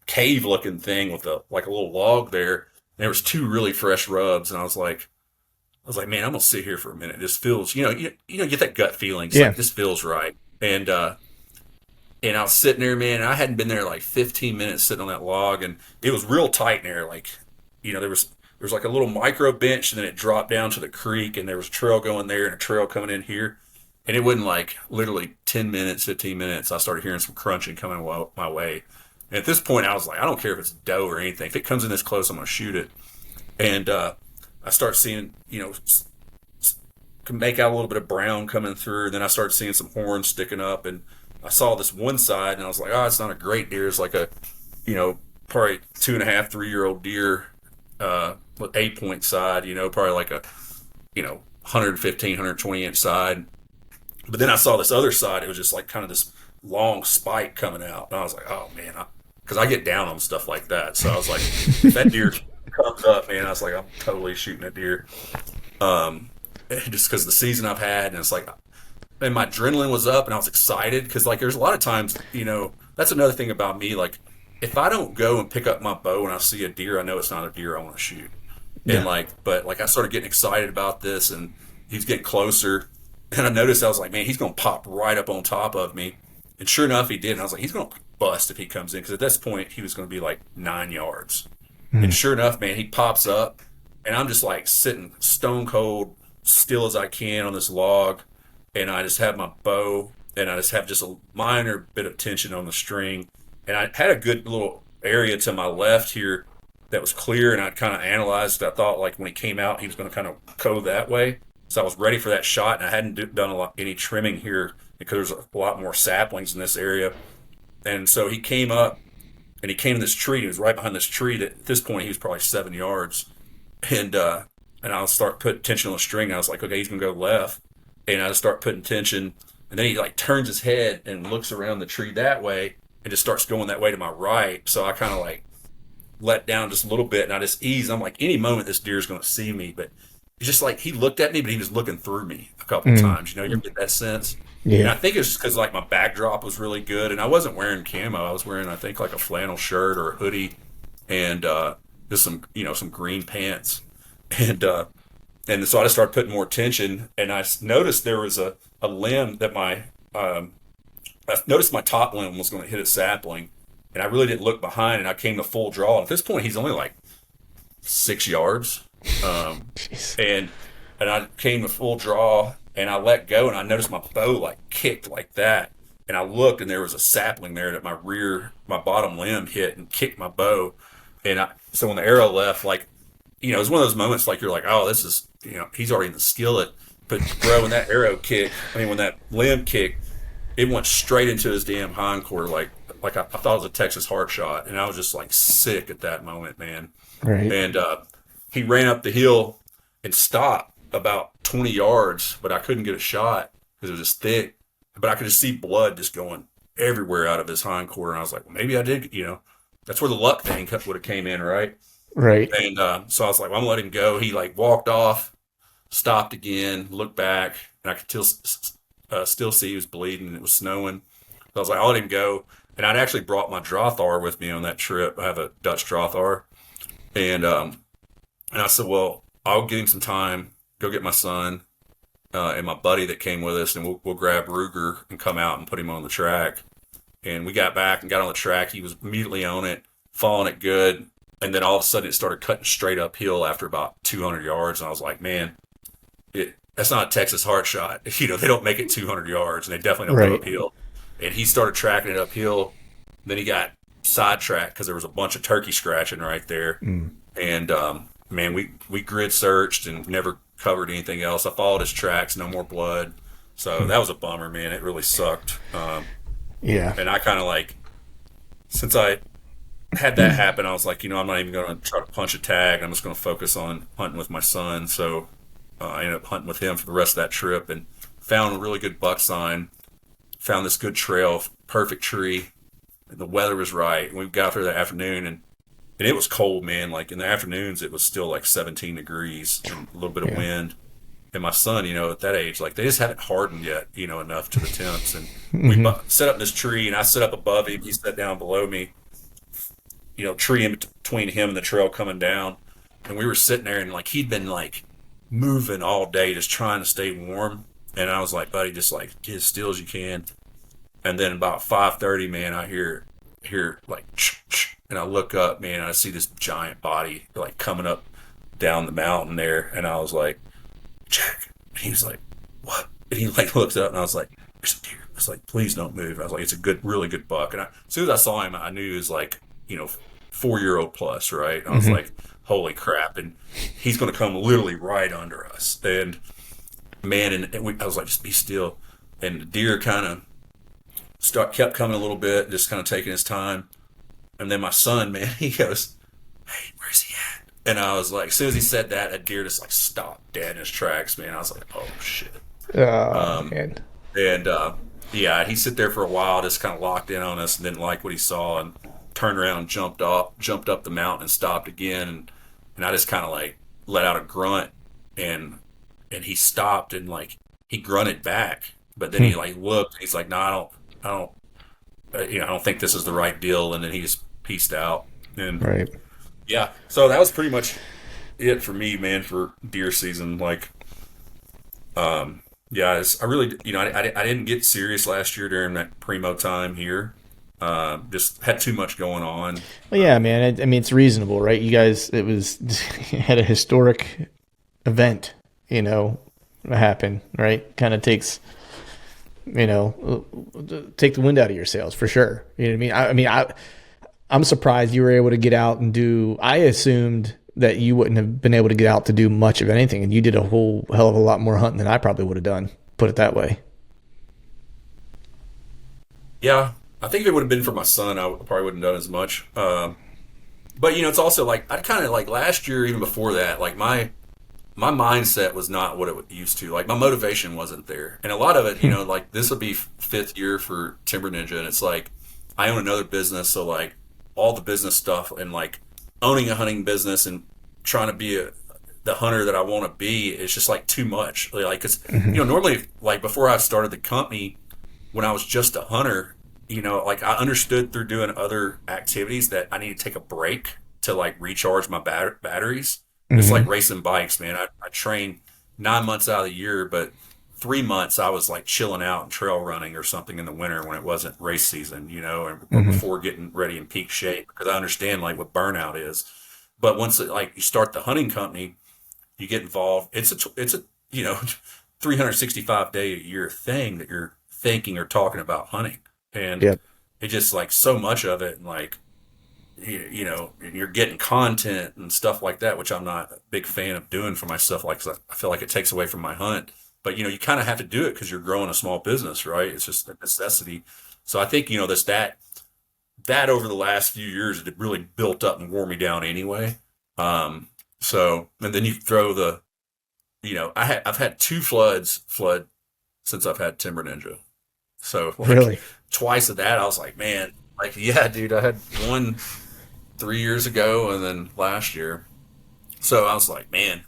cave looking thing with a little log there. And there was 2 really fresh rubs, and I was like, man, I'm gonna sit here for a minute. This feels, you get that gut feeling. It's like, this feels right. And I was sitting there, man, and I hadn't been there like 15 minutes sitting on that log, and it was real tight in there. Like, there was was like a little micro bench, and then it dropped down to the creek, and there was a trail going there and a trail coming in here. And it wasn't like literally 10 minutes, 15 minutes, I started hearing some crunching coming my way. And at this point, I was like, I don't care if it's doe or anything. If it comes in this close, I'm going to shoot it. And I start seeing, can make out a little bit of brown coming through. Then I started seeing some horns sticking up, and I saw this one side, and I was like, oh, it's not a great deer. It's like a, probably 2.5, 3-year-old deer, with 8-point side, probably like a, 115, 120 inch side. But then I saw this other side. It was just like kind of this long spike coming out. And I was like, oh man, because I get down on stuff like that. So I was like, if that deer comes up, man, I was like, I'm totally shooting that deer. Just because the season I've had, and it's like, and my adrenaline was up, and I was excited because like there's a lot of times, that's another thing about me. Like if I don't go and pick up my bow and I see a deer, I know it's not a deer I want to shoot. Yeah. And but I started getting excited about this, and he's getting closer, and I noticed I was like, man, he's going to pop right up on top of me. And sure enough, he did. And I was like, he's going to bust if he comes in, because at this point he was going to be like 9 yards. And sure enough, man, he pops up, and I'm just like sitting stone cold, still as I can on this log, and I just have my bow, and I just have just a minor bit of tension on the string, and I had a good little area to my left here that was clear, and I kind of analyzed. I thought like when he came out, he was going to kind of go that way, so I was ready for that shot, and I hadn't done any trimming here because there's a lot more saplings in this area, and so he came up, and he came to this tree. He was right behind this tree. That at this point he was probably 7 yards, and I'll start putting tension on the string. I was like, okay, he's gonna go left, and I just start putting tension, and then he like turns his head and looks around the tree that way, and just starts going that way to my right. So I kind of like let down just a little bit, and I just eased. I'm like, any moment this deer is gonna see me, but it's just like he looked at me, but he was looking through me a couple times. You get that sense. Yeah. And I think it's just because like my backdrop was really good, and I wasn't wearing camo. I was wearing, I think, like a flannel shirt or a hoodie, and just some some green pants. And so I just started putting more tension, and I noticed there was a limb that I noticed my top limb was going to hit a sapling, and I really didn't look behind, and I came to full draw. And at this point, he's only like 6 yards, and I came to full draw, and I let go, and I noticed my bow like kicked like that, and I looked, and there was a sapling there that my bottom limb hit and kicked my bow, and so when the arrow left, like. It was one of those moments like you're like, oh, this is, he's already in the skillet. But bro, when that arrow kicked, when that limb kicked, it went straight into his damn hindquarter. Like I thought it was a Texas heart shot. And I was just like sick at that moment, man. Right. And he ran up the hill and stopped about 20 yards, but I couldn't get a shot because it was just thick. But I could just see blood just going everywhere out of his hindquarter. And I was like, well, maybe I did, that's where the luck thing would have came in, right? Right. And so I was like, well, I'm going to let him go. He like walked off, stopped again, looked back, and I could still see he was bleeding, and it was snowing. So I was like, I'll let him go. And I'd actually brought my Drothar with me on that trip. I have a Dutch Drothar. And I said, well, I'll give him some time, go get my son and my buddy that came with us, and we'll grab Ruger and come out and put him on the track. And we got back and got on the track. He was immediately on it, following it good. And then all of a sudden it started cutting straight uphill after about 200 yards. And I was like, man, that's not a Texas heart shot. They don't make it 200 yards, and they definitely don't go uphill. And he started tracking it uphill. Then he got sidetracked because there was a bunch of turkey scratching right there. And, man, we grid searched and never covered anything else. I followed his tracks, no more blood. So that was a bummer, man. It really sucked. Yeah. And I kind of like, since I had that happen, I was like, I'm not even going to try to punch a tag. I'm just going to focus on hunting with my son. So I ended up hunting with him for the rest of that trip and found a really good buck sign, found this good trail, perfect tree, and the weather was right. And we got out there that afternoon, and it was cold, man. Like in the afternoons, it was still like 17 degrees and a little bit of wind. And my son, at that age, like they just haven't hardened yet, enough to the temps. And we set up this tree, and I set up above him. He sat down below me. Tree in between him and the trail coming down, and we were sitting there, and like he'd been like moving all day just trying to stay warm, and I was like, buddy, just like get as still as you can. And then about 5:30, man, I hear like and I look up, man, and I see this giant body like coming up down the mountain there, and I was like, Jack. And he was like, what? And he like looks up, and I was like, there's a deer. I was like, please don't move. I was like, it's a really good buck. And as soon as I saw him, I knew he was like, 4-year-old plus, right? And I was like, holy crap. And he's going to come literally right under us. And man, I was like, just be still. And the deer kind of kept coming a little bit, just kind of taking his time. And then my son, man, he goes, hey, where's he at? And I was like, as soon as he said that, a deer just like stopped dead in his tracks, man. I was like, oh shit. Man. And yeah, he sit there for a while, just kind of locked in on us, and didn't like what he saw, and turned around and jumped up the mountain and stopped again. And I just kind of like let out a grunt, and he stopped, and like he grunted back, but then he like looked, and he's like, no, I don't think this is the right deal. And then he just pieced out. And right. Yeah, so that was pretty much it for me, man, for deer season. Like, yeah, I really, I didn't get serious last year during that primo time here. Just had too much going on. Well, yeah, man. I mean, it's reasonable, right? You guys, had a historic event, happen, right? Kind of takes, take the wind out of your sails for sure. You know what I mean? I'm surprised you were able to get out and do. I assumed that you wouldn't have been able to get out to do much of anything, and you did a whole hell of a lot more hunting than I probably would have done. Put it that way. Yeah, I think if it would have been for my son, I probably wouldn't have done as much. But it's also like I kind of like last year, even before that, like my mindset was not what it used to. Like my motivation wasn't there, and a lot of it, like this will be 5th year for Timber Ninja, and it's like I own another business, so like all the business stuff and like owning a hunting business and trying to be the hunter that I want to be is just like too much. Like it's normally like before I started the company, when I was just a hunter, like I understood through doing other activities that I need to take a break to like recharge my batteries. It's like racing bikes, man. I train 9 months out of the year, but 3 months I was like chilling out and trail running or something in the winter when it wasn't race season, and before getting ready in peak shape, because I understand like what burnout is. But once like you start the hunting company, you get involved. It's a 365 day a year thing that you're thinking or talking about hunting, and it just like so much of it, and like and you're getting content and stuff like that, which I'm not a big fan of doing for myself. Like I feel like it takes away from my hunt. But you kind of have to do it because you're growing a small business, right? It's just a necessity. So I think that over the last few years it really built up and wore me down anyway. So and then you throw the, I've had 2 floods since I've had Timber Ninja. So like, really twice of that I was like, man, like yeah, dude, I had one 3 years ago and then last year. So I was like, man.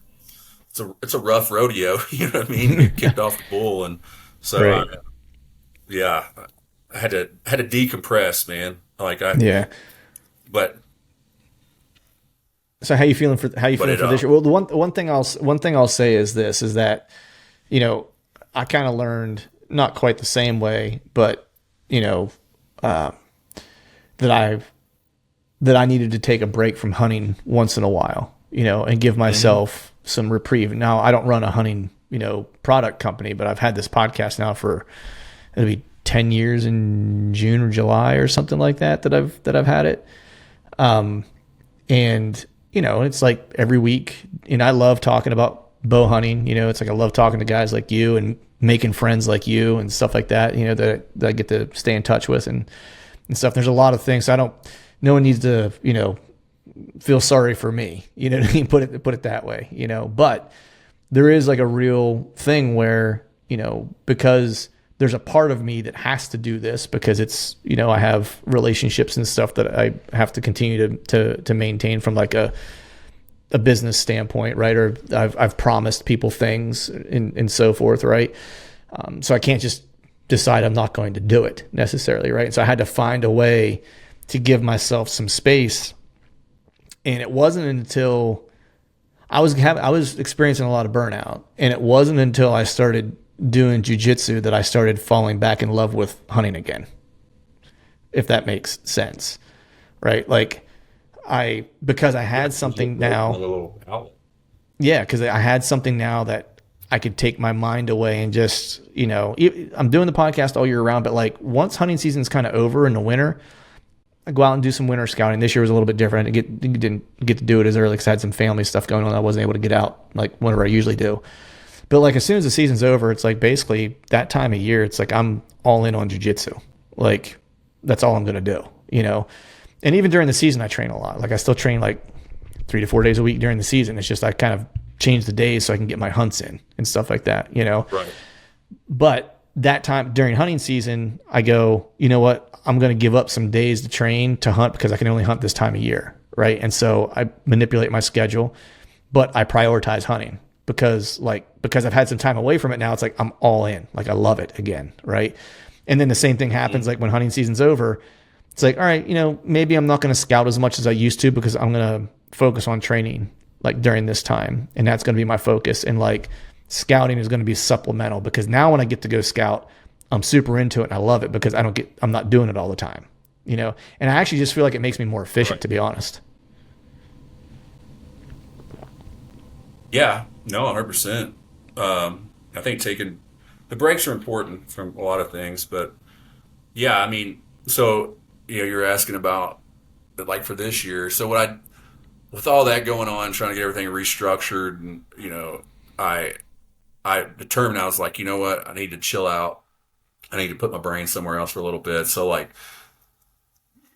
It's a rough rodeo, you know what I mean? You kicked off the bull, and so right. I had to decompress, man. But so how you feeling for this year? Well, the one thing I'll say is this: is that I kind of learned not quite the same way, but that I needed to take a break from hunting once in a while, and give myself some reprieve. Now I don't run a hunting, product company, but I've had this podcast now for it'll be 10 years in June or July or something like that I've had it. And it's like every week, and I love talking about bow hunting. It's like I love talking to guys like you and making friends like you and stuff like that, that I get to stay in touch with and stuff. There's a lot of things. No one needs to, feel sorry for me, put it that way, but there is like a real thing where, because there's a part of me that has to do this because it's, I have relationships and stuff that I have to continue to maintain from like a business standpoint, right? Or I've promised people things and so forth, right? So I can't just decide I'm not going to do it necessarily, right? So I had to find a way to give myself some space. And it wasn't until I was experiencing a lot of burnout, and it wasn't until I started doing jiu-jitsu that I started falling back in love with hunting again, if that makes sense, right? Like because I had something now. Yeah, because I had something now that I could take my mind away and just, I'm doing the podcast all year round, but like once hunting season's kind of over in the winter, I go out and do some winter scouting. This year was a little bit different. I didn't get to do it as early because I had some family stuff going on. I wasn't able to get out like whenever I usually do. But like as soon as the season's over, it's like basically that time of year, it's like I'm all in on jujitsu. Like that's all I'm going to do, And even during the season, I train a lot. Like I still train like 3 to 4 days a week during the season. It's just I kind of change the days so I can get my hunts in and stuff like that. Right. But that time during hunting season, I go, you know what? I'm going to give up some days to train to hunt because I can only hunt this time of year. Right. And so I manipulate my schedule, but I prioritize hunting because I've had some time away from it now. It's like, I'm all in, like I love it again. Right. And then the same thing happens like when hunting season's over, it's like, all right, maybe I'm not going to scout as much as I used to because I'm going to focus on training like during this time. And that's going to be my focus. And like scouting is going to be supplemental because now when I get to go scout, I'm super into it and I love it because I'm not doing it all the time, And I actually just feel like it makes me more efficient, to be honest. Yeah, no, 100%. I think taking the breaks are important from a lot of things, but yeah, I mean, so, you're asking about like for this year. So with all that going on, trying to get everything restructured and, I determined I was like, you know what, I need to chill out. I need to put my brain somewhere else for a little bit. So like,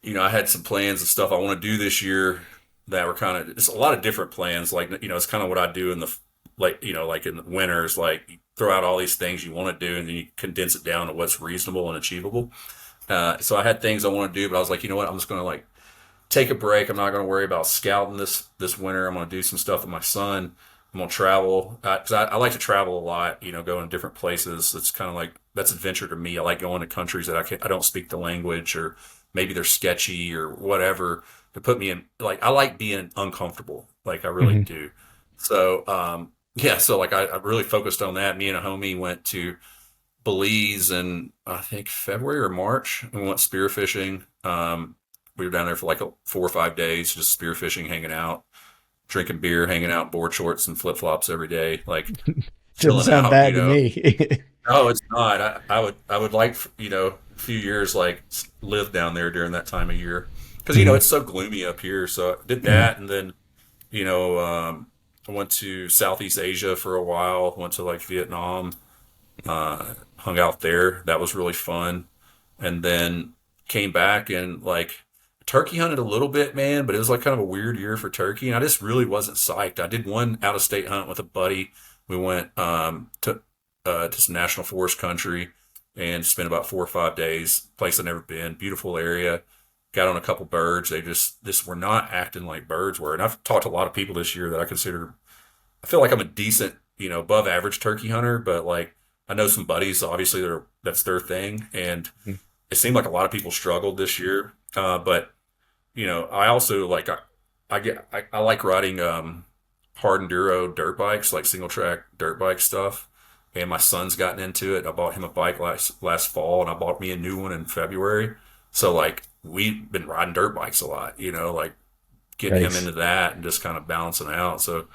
I had some plans and stuff I want to do this year that were it's a lot of different plans. Like, it's kind of what I do in the, like, like in the winters, like you throw out all these things you want to do and then you condense it down to what's reasonable and achievable. So I had things I want to do, but I was like, you know what, I'm just going to like take a break. I'm not going to worry about scouting this winter. I'm going to do some stuff with my son. I'm going to travel because I like to travel a lot, go in different places. It's kind of like, that's adventure to me. I like going to countries that I don't speak the language or maybe they're sketchy or whatever to put me in. Like, I like being uncomfortable. Like I really do. So, yeah, so like I really focused on that. Me and a homie went to Belize in I think February or March and we went spearfishing. We were down there for like 4 or 5 days, just spearfishing, hanging out, drinking beer, hanging out in board shorts and flip flops every day, like Doesn't chilling sound out. bad to me. No, it's not. I would like a few years like live down there during that time of year because it's so gloomy up here. So I did that, and then I went to Southeast Asia for a while. Went to like Vietnam, hung out there. That was really fun, and then came back and like turkey hunted a little bit, man. But it was like kind of a weird year for turkey, and I just really wasn't psyched. I did one out of state hunt with a buddy. We went to some national forest country and spent about 4 or 5 days. Place I've never been. Beautiful area. Got on a couple birds. They just were not acting like birds were. And I've talked to a lot of people this year that I feel like I'm a decent, above average turkey hunter, but like I know some buddies, obviously that's their thing. And it seemed like a lot of people struggled this year. But I also like, I like riding, hard enduro dirt bikes, like single track dirt bike stuff. And my son's gotten into it. I bought him a bike last fall, and I bought me a new one in February. So like we've been riding dirt bikes a lot, like getting him into that and just kind of balancing out. So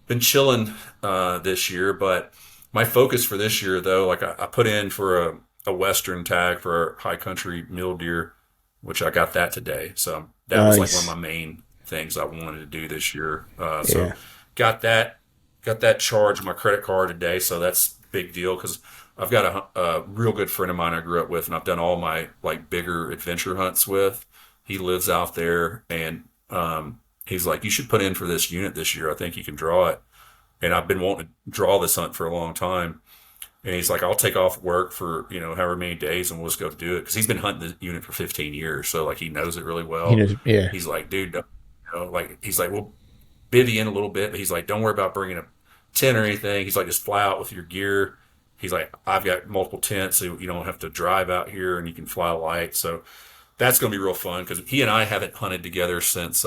been chilling this year, but my focus for this year though, like I put in for a Western tag for a high country mule deer, which I got that today. So that was like one of my main things I wanted to do this year. So got that charge on my credit card today. So that's a big deal because I've got a real good friend of mine I grew up with, and I've done all my like bigger adventure hunts with. He lives out there, and he's like, you should put in for this unit this year. I think you can draw it. And I've been wanting to draw this hunt for a long time. And he's like, I'll take off work for, however many days and we'll just go do it. Because he's been hunting the unit for 15 years. So, like, he knows it really well. Yeah. He's like, dude, he's like, we'll bivvy in a little bit. But he's like, don't worry about bringing a tent or anything. He's like, just fly out with your gear. He's like, I've got multiple tents, so you don't have to drive out here and you can fly light. So that's going to be real fun because he and I haven't hunted together since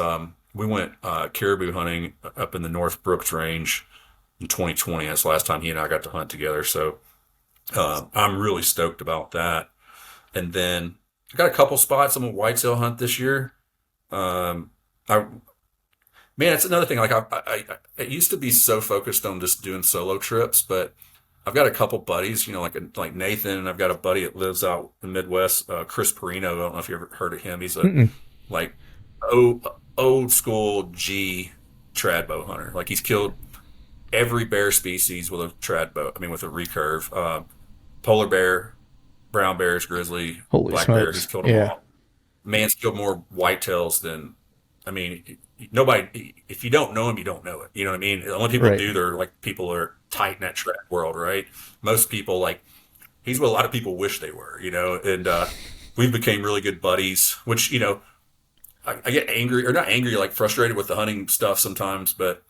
we went caribou hunting up in the North Brooks Range in 2020. That's the last time he and I got to hunt together. So I'm really stoked about that. And then I got a couple spots I'm going to whitetail hunt this year. I Man, it's another thing. Like I used to be so focused on just doing solo trips, but I've got a couple buddies, like Nathan, and I've got a buddy that lives out in the Midwest, Chris Perino. I don't know if you ever heard of him. He's a Mm-mm. like old school G trad bow hunter. Like he's killed every bear species with a trad bow. I mean, with a recurve. Polar bear, brown bears, grizzly, Holy black bear. smokes. He's killed them Yeah. all. Man's killed more whitetails than, I mean, nobody. If you don't know him, you don't know it. You know what I mean? The only people who Right. do, they're like people that are tight in that trad world, right? Most people like he's what a lot of people wish they were, and we became really good buddies. Which I get angry or not angry, like frustrated with the hunting stuff sometimes, but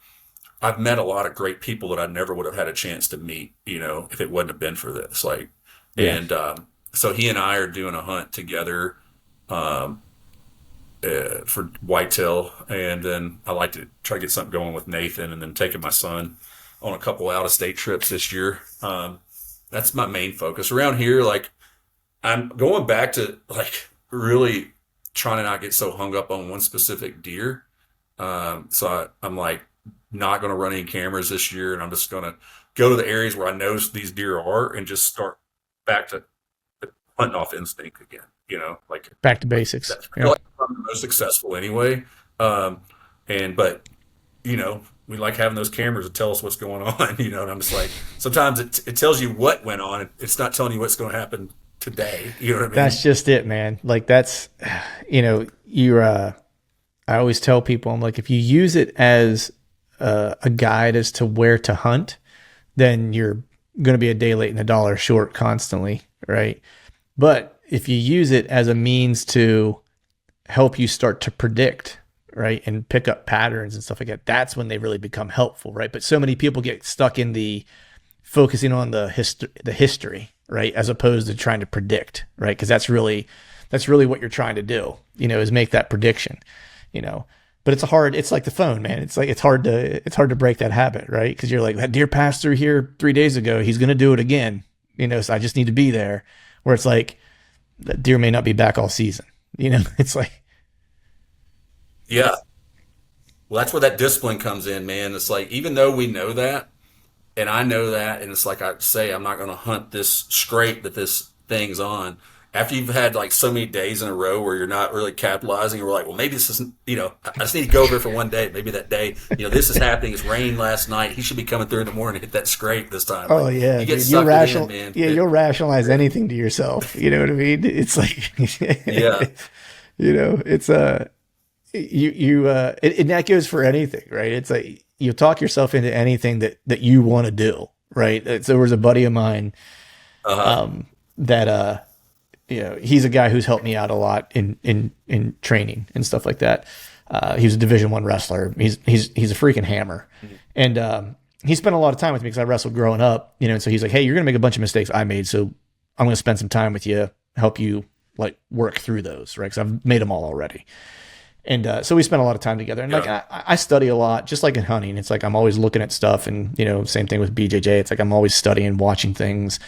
I've met a lot of great people that I never would have had a chance to meet, if it wouldn't have been for this. Like, Yeah. and so he and I are doing a hunt together um, for whitetail, and then I like to try to get something going with Nathan, and then taking my son on a couple out of state trips this year. That's my main focus around here. Like, I'm going back to like really trying to not get so hung up on one specific deer. I'm like not going to run any cameras this year, and I'm just going to go to the areas where I know these deer are, and just start back to hunting off instinct again. Like Back to basics. that's I Yeah. feel like I'm the most successful anyway. But we like having those cameras to tell us what's going on. And I'm just like, sometimes it tells you what went on. It's not telling you what's going to happen today. You know what I mean? That's just it, man. Like that's, I always tell people, I'm like, if you use it as a guide as to where to hunt, then you're going to be a day late and a dollar short constantly, right? But if you use it as a means to help you start to predict, right, and pick up patterns and stuff like that, that's when they really become helpful, right? But so many people get stuck in the focusing on the history, right, as opposed to trying to predict, right? Because that's really what you're trying to do, is make that prediction, But it's like the phone, man. It's hard to break that habit, right? Because you're like, that deer passed through here 3 days ago. He's going to do it again, so I just need to be there. Where it's like, that deer may not be back all season. It's like, Yeah. Well, that's where that discipline comes in, man. It's like, even though we know that, and I know that, and it's like I say, I'm not going to hunt this scrape that this thing's on. After you've had like so many days in a row where you're not really capitalizing, we're like, well, maybe this isn't, I just need to go over for one day. Maybe that day, this is happening. It's rained last night. He should be coming through in the morning to hit that scrape this time. oh Like, yeah, you get dude, you'll sucked in, man. you'll rationalize anything to yourself. You know what I mean? It's like, Yeah. it's and that goes for anything, right? It's like you talk yourself into anything that you want to do, right? There was a buddy of mine Uh-huh. that he's a guy who's helped me out a lot in training and stuff like that. He was a Division I wrestler. He's a freaking hammer, and he spent a lot of time with me because I wrestled growing up. And so he's like, "Hey, you're gonna make a bunch of mistakes I made, so I'm gonna spend some time with you, help you like work through those, right? Because I've made them all already." And so we spent a lot of time together. And like Yeah. I study a lot, just like in hunting. It's like I'm always looking at stuff, and same thing with BJJ. It's like I'm always studying, watching things.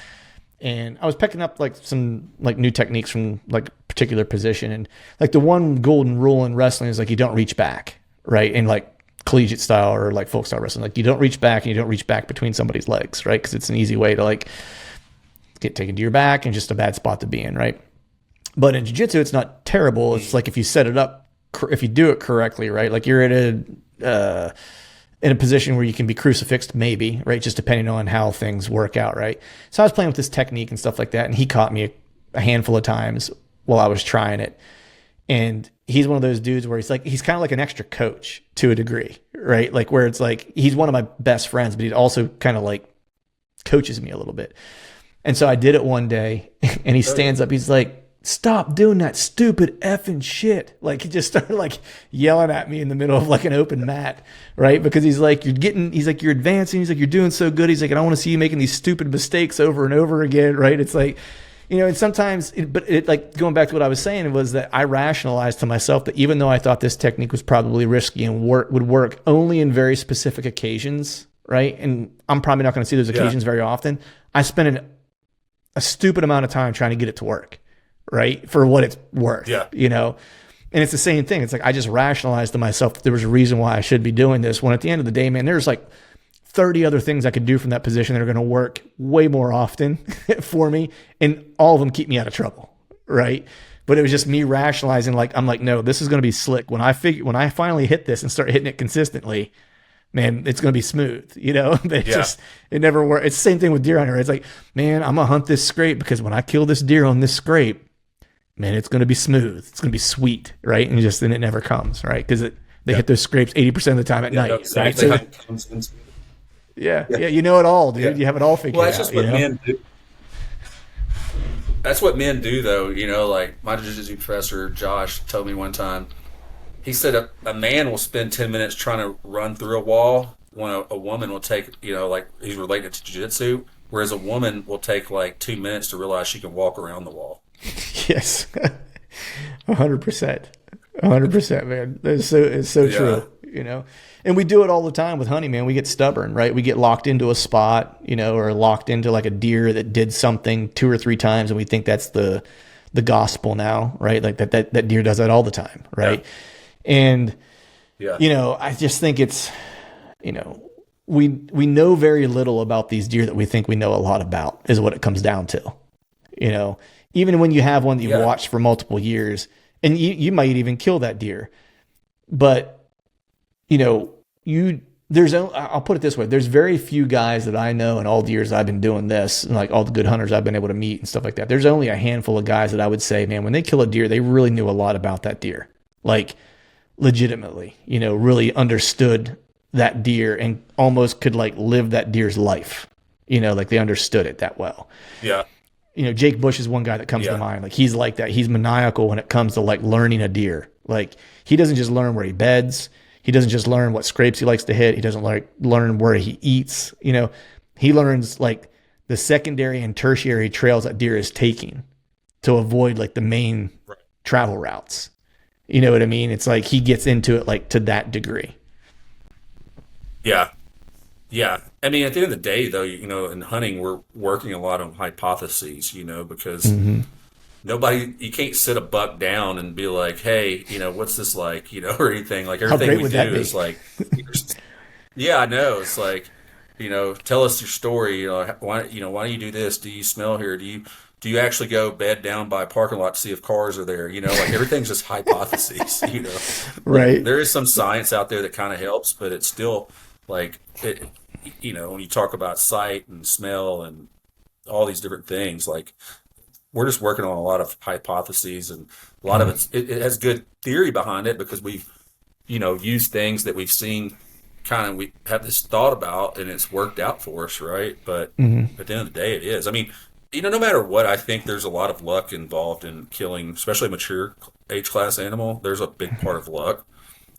And I was picking up like some like new techniques from like a particular position. And like the one golden rule in wrestling is like you don't reach back, right? In like collegiate style or like folk style wrestling, like you don't reach back and you don't reach back between somebody's legs, right? Because it's an easy way to like get taken to your back and just a bad spot to be in, right? But in jiu-jitsu, it's not terrible. It's like if you set it up, if you do it correctly, right? Like you're in a position where you can be crucifixed, maybe, right? Just depending on how things work out, right? So I was playing with this technique and stuff like that, and he caught me a handful of times while I was trying it. And he's one of those dudes where he's kind of like an extra coach to a degree, right? Like where it's like he's one of my best friends, but he also kind of like coaches me a little bit. And so I did it one day, and he stands up. He's like, "Stop doing that stupid effing shit." Like he just started like yelling at me in the middle of like an open mat, right? Because he's like, you're advancing. He's like, you're doing so good. He's like, I don't want to see you making these stupid mistakes over and over again, right? It's like, and sometimes, like going back to what I was saying was that I rationalized to myself that even though I thought this technique was probably risky and would work only in very specific occasions, right? And I'm probably not going to see those occasions very often. I spent a stupid amount of time trying to get it to work, right? For what it's worth, And it's the same thing. It's like I just rationalized to myself that there was a reason why I should be doing this, when at the end of the day, man, there's like 30 other things I could do from that position that are going to work way more often for me. And all of them keep me out of trouble. Right. But it was just me rationalizing, like, I'm like, no, this is going to be slick. When I finally hit this and start hitting it consistently, man, it's going to be smooth, but it never worked. It's the same thing with deer hunter. It's like, man, I'm going to hunt this scrape because when I kill this deer on this scrape, man, it's going to be smooth. It's going to be sweet. Right. And then it never comes. Right. Because they hit those scrapes 80% of the time at night. Right. So, yeah. You know it all, dude. Yeah. You have it all figured out. Well, that's just what men do. That's what men do, though. Like my jiu-jitsu professor, Josh, told me one time, he said a man will spend 10 minutes trying to run through a wall when a woman will take, like he's related to jiu-jitsu, whereas a woman will take like 2 minutes to realize she can walk around the wall. Yes. 100%. 100%, man. It's so true, And we do it all the time with hunting, man. We get stubborn, right? We get locked into a spot, or locked into like a deer that did something 2 or 3 times, and we think that's the gospel now, right? Like that deer does that all the time, right? Yeah. And I just think it's, we know very little about these deer that we think we know a lot about, is what it comes down to. Even when you have one that you've watched for multiple years, and you might even kill that deer, but I'll put it this way. There's very few guys that I know in all the years I've been doing this, and like all the good hunters I've been able to meet and stuff like that. There's only a handful of guys that I would say, man, when they kill a deer, they really knew a lot about that deer. Like legitimately, really understood that deer and almost could like live that deer's life, like they understood it that well. Yeah. Jake Bush is one guy that comes to mind. Like he's like that. He's maniacal when it comes to like learning a deer. Like he doesn't just learn where he beds. He doesn't just learn what scrapes he likes to hit. He doesn't learn where he eats. He learns like the secondary and tertiary trails that deer is taking to avoid like the main travel routes. You know what I mean? It's like he gets into it like to that degree. Yeah. Yeah. I mean, at the end of the day, though, in hunting, we're working a lot on hypotheses, because you can't sit a buck down and be like, hey, what's this like, or anything. Like everything we do is like, yeah, I know. It's like, tell us your story. Why do you do this? Do you smell here? Do you actually go bed down by a parking lot to see if cars are there? Like everything's just hypotheses, Right. There is some science out there that kind of helps, but it's still like, when you talk about sight and smell and all these different things, like we're just working on a lot of hypotheses, and a lot of it has good theory behind it because we've, used things that we've seen we have this thought about and it's worked out for us. Right. But at the end of the day, it is. I mean, no matter what, I think there's a lot of luck involved in killing, especially a mature age class animal. There's a big part of luck,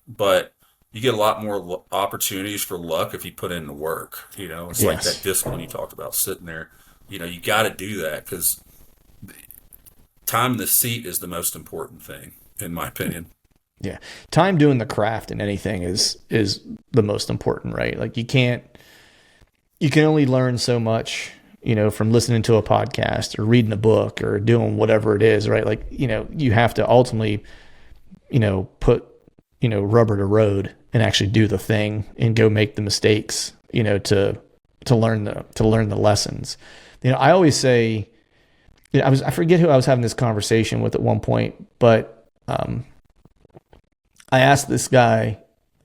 but you get a lot more opportunities for luck if you put in the work. It's like that discipline you talked about, sitting there. You got to do that because time in the seat is the most important thing, in my opinion. Yeah, time doing the craft in anything is the most important, right? Like you can only learn so much, from listening to a podcast or reading a book or doing whatever it is, right? Like you have to ultimately, put rubber to road and actually do the thing and go make the mistakes, to learn the lessons. I always say, I forget who I was having this conversation with at one point, but I asked this guy,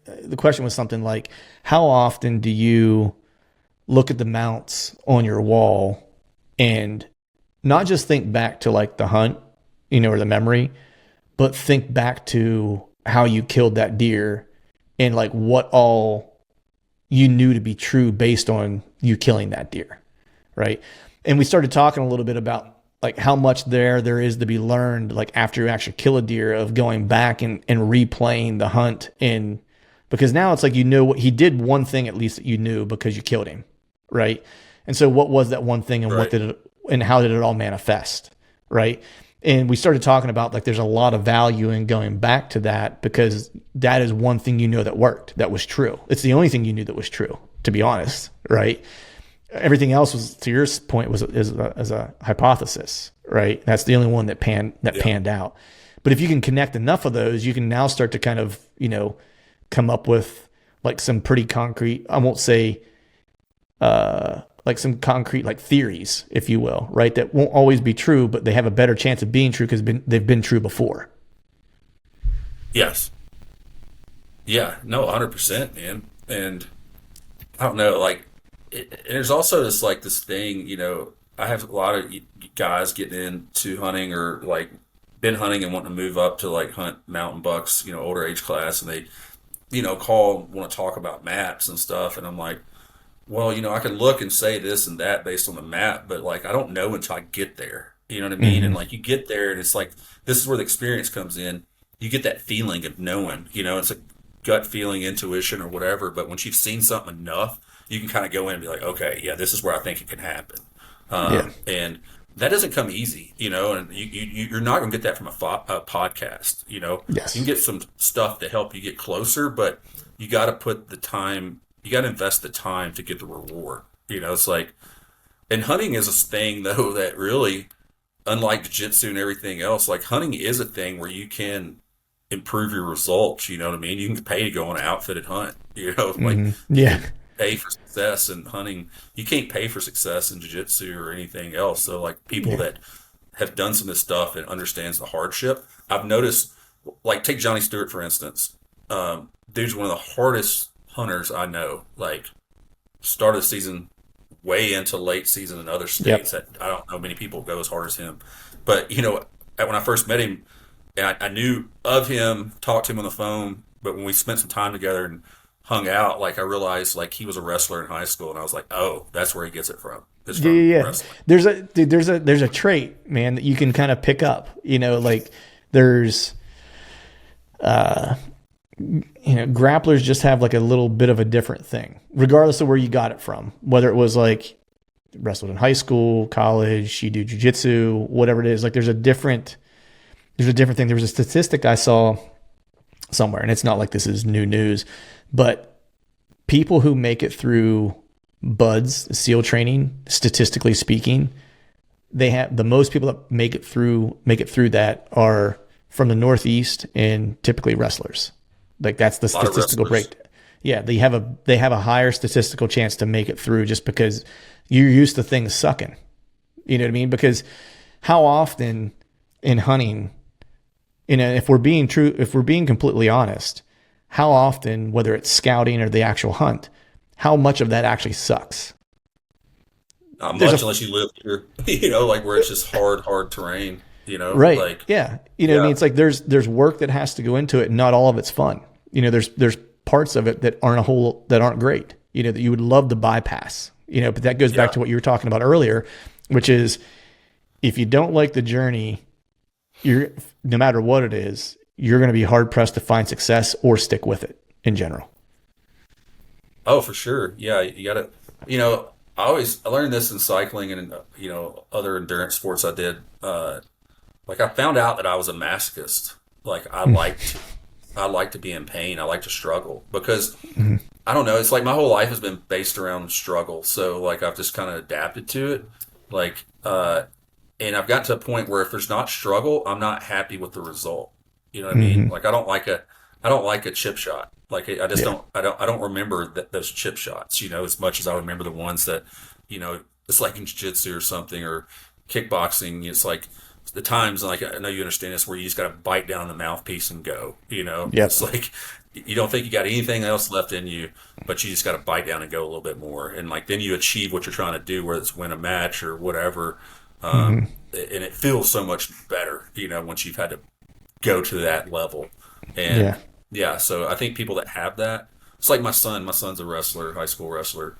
the question was something like, how often do you look at the mounts on your wall and not just think back to like the hunt, or the memory, but think back to how you killed that deer and like what all you knew to be true based on you killing that deer, right? And we started talking a little bit about like how much there is to be learned, like after you actually kill a deer, of going back and replaying the hunt. And because now it's like, what he did, one thing at least that you knew because you killed him. Right. And so what was that one thing, and how did it all manifest? Right. And we started talking about like, there's a lot of value in going back to that because that is one thing that worked, that was true. It's the only thing you knew that was true, to be honest. Right. Everything else was, to your point, was as a hypothesis, right? That's the only one that panned out. But if you can connect enough of those, you can now start to kind of, come up with like some pretty concrete, I won't say like some concrete like theories, if you will, right? That won't always be true, but they have a better chance of being true because they've been true before. Yes. Yeah. No, 100%, man. And I don't know, like, and there's also this thing, I have a lot of guys getting into hunting or like been hunting and wanting to move up to like hunt mountain bucks, older age class, and they, want to talk about maps and stuff. And I'm like, well, I can look and say this and that based on the map, but like I don't know until I get there. You know what I mean? And like you get there and it's like this is where the experience comes in. You get that feeling of knowing, it's a gut feeling, intuition or whatever, but once you've seen something enough, you can kind of go in and be like, okay, yeah, this is where I think it can happen. And that doesn't come easy, and you're not going to get that from a podcast, Yes. You can get some stuff to help you get closer, but you got to put the time, you got to invest the time to get the reward. It's like, and hunting is a thing though that really, unlike jiu-jitsu and everything else, like hunting is a thing where you can improve your results. You know what I mean? You can pay to go on an outfitted hunt. Pay for success in hunting. You can't pay for success in jiu-jitsu or anything else. So like people that have done some of this stuff and understands the hardship, I've noticed, like take Johnny Stewart for instance. Dude's one of the hardest hunters I know. Like start of the season way into late season in other states that I don't know many people go as hard as him. But when I first met him, I knew of him, talked to him on the phone, but when we spent some time together and hung out, like I realized like he was a wrestler in high school, and I was like, oh, that's where he gets it from. It's from wrestling. There's a trait, man, that you can kind of pick up. Like there's grapplers just have like a little bit of a different thing, regardless of where you got it from. Whether it was like wrestled in high school, college, you do jiu-jitsu, whatever it is. Like there's a different thing. There was a statistic I saw somewhere, and it's not like this is new news, but people who make it through BUDS, SEAL training, statistically speaking, they have the most people that make it through that are from the Northeast and typically wrestlers. Like that's the statistical break. Yeah, they have a higher statistical chance to make it through just because you're used to things sucking. You know what I mean? Because how often in hunting, if we're being completely honest, how often, whether it's scouting or the actual hunt, how much of that actually sucks? Not much unless you live here, like where it's just hard terrain, Right. Like, yeah. What I mean? It's like there's work that has to go into it, and not all of it's fun. There's parts of it that aren't great, that you would love to bypass, but that goes back to what you were talking about earlier, which is if you don't like the journey, no matter what it is, you're going to be hard pressed to find success or stick with it in general. Oh, for sure. Yeah. You got to, I learned this in cycling and, other endurance sports I did. Like I found out that I was a masochist. Like I like to be in pain. I like to struggle because I don't know. It's like my whole life has been based around struggle. So like I've just kind of adapted to it. Like, and I've gotten to a point where if there's not struggle, I'm not happy with the result. You know what I mean? Like I don't like a chip shot. Like I just don't remember those chip shots, as much as I remember the ones that, it's like in jiu-jitsu or something or kickboxing. It's like the times, like I know you understand this, where you just got to bite down the mouthpiece and go, It's like you don't think you got anything else left in you, but you just got to bite down and go a little bit more. And like then you achieve what you're trying to do, whether it's win a match or whatever. And it feels so much better, once you've had to go to that level. And so I think people that have that, it's like my son's a wrestler, high school wrestler.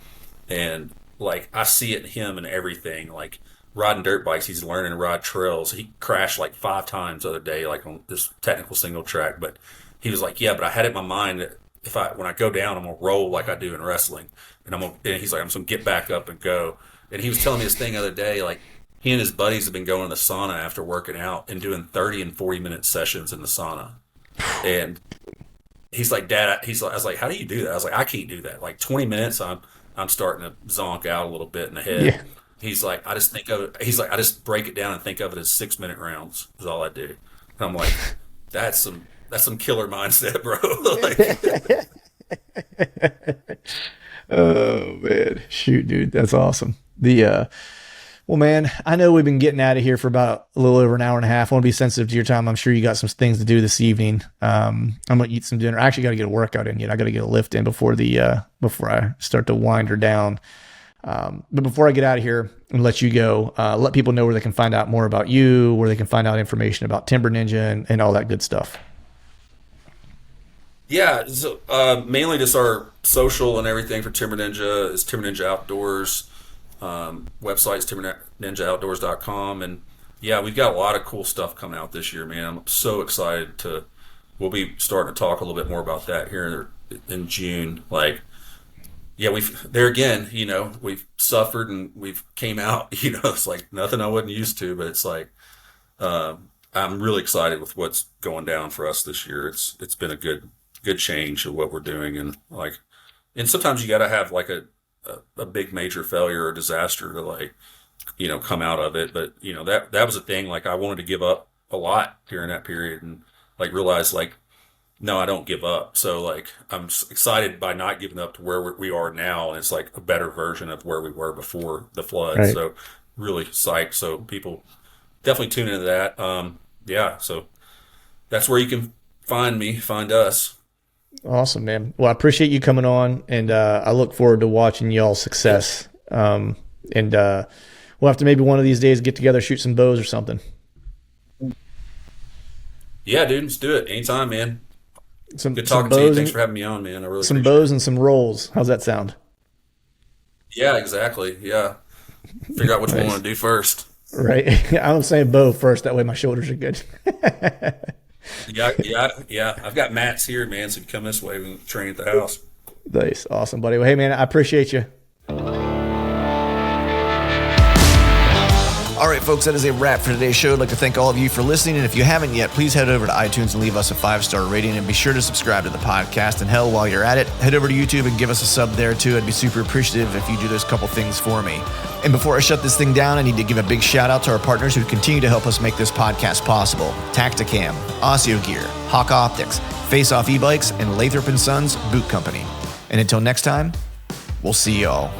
And like, I see it in him and everything, like riding dirt bikes. He's learning to ride trails. He crashed like 5 times the other day, like on this technical single track. But he was like, yeah, but I had it in my mind that when I go down, I'm going to roll like I do in wrestling. And he's like, I'm just going to get back up and go. And he was telling me this thing the other day, like, he and his buddies have been going to the sauna after working out and doing 30 and 40-minute sessions in the sauna. And he's like, Dad, I was like, how do you do that? I was like, I can't do that. Like 20 minutes, I'm starting to zonk out a little bit in the head. Yeah. He's like, I just think of it. He's like, I just break it down and think of it as 6-minute rounds is all I do. And I'm like, that's some killer mindset, bro. Like, Oh man, shoot, dude, that's awesome. Well, man, I know we've been getting out of here for about a little over an hour and a half. I want to be sensitive to your time. I'm sure you got some things to do this evening. I'm gonna eat some dinner. I actually got to get a workout in yet. I got to get a lift in before I start to wind her down. But before I get out of here and let you go, let people know where they can find out more about you, where they can find out information about Timber Ninja and all that good stuff. yeah, so, mainly just our social and everything for Timber Ninja is Timber Ninja Outdoors. Website's timberninjaoutdoors.com. And yeah, we've got a lot of cool stuff coming out this year, man. I'm so excited we'll be starting to talk a little bit more about that here in June. Like, yeah, there again, we've suffered and we've came out, it's like nothing I wasn't used to, but it's like, I'm really excited with what's going down for us this year. It's been a good change of what we're doing. And sometimes you got to have like a big major failure or disaster to like, come out of it. But, that was a thing. Like I wanted to give up a lot during that period and like realize like, no, I don't give up. So like, I'm excited by not giving up to where we are now. And it's like a better version of where we were before the flood. Right. So really psyched. So people definitely tune into that. Yeah. So that's where you can find us. Awesome, man. Well, I appreciate you coming on, and I look forward to watching y'all's success. And we'll have to maybe one of these days get together, shoot some bows or something. Yeah, dude, let's do it anytime, man. Good Some talking to you. bows Thanks for having me on, man. I really some appreciate bows and some rolls. How's that sound? it. Yeah, exactly. Yeah. Figure out which one I want to do first. Right. I'm saying bow first. That way my shoulders are good. Yeah. I've got mats here, man. So if you come this way, we can train at the house. Nice. Awesome, buddy. Well, hey, man, I appreciate you. All right, folks, that is a wrap for today's show. I'd like to thank all of you for listening. And if you haven't yet, please head over to iTunes and leave us a 5-star rating. And be sure to subscribe to the podcast. And hell, while you're at it, head over to YouTube and give us a sub there too. I'd be super appreciative if you do those couple things for me. And before I shut this thing down, I need to give a big shout out to our partners who continue to help us make this podcast possible. Tacticam, Osseo Gear, Hawk Optics, Face Off E-Bikes, and Lathrop & Sons Boot Company. And until next time, we'll see y'all.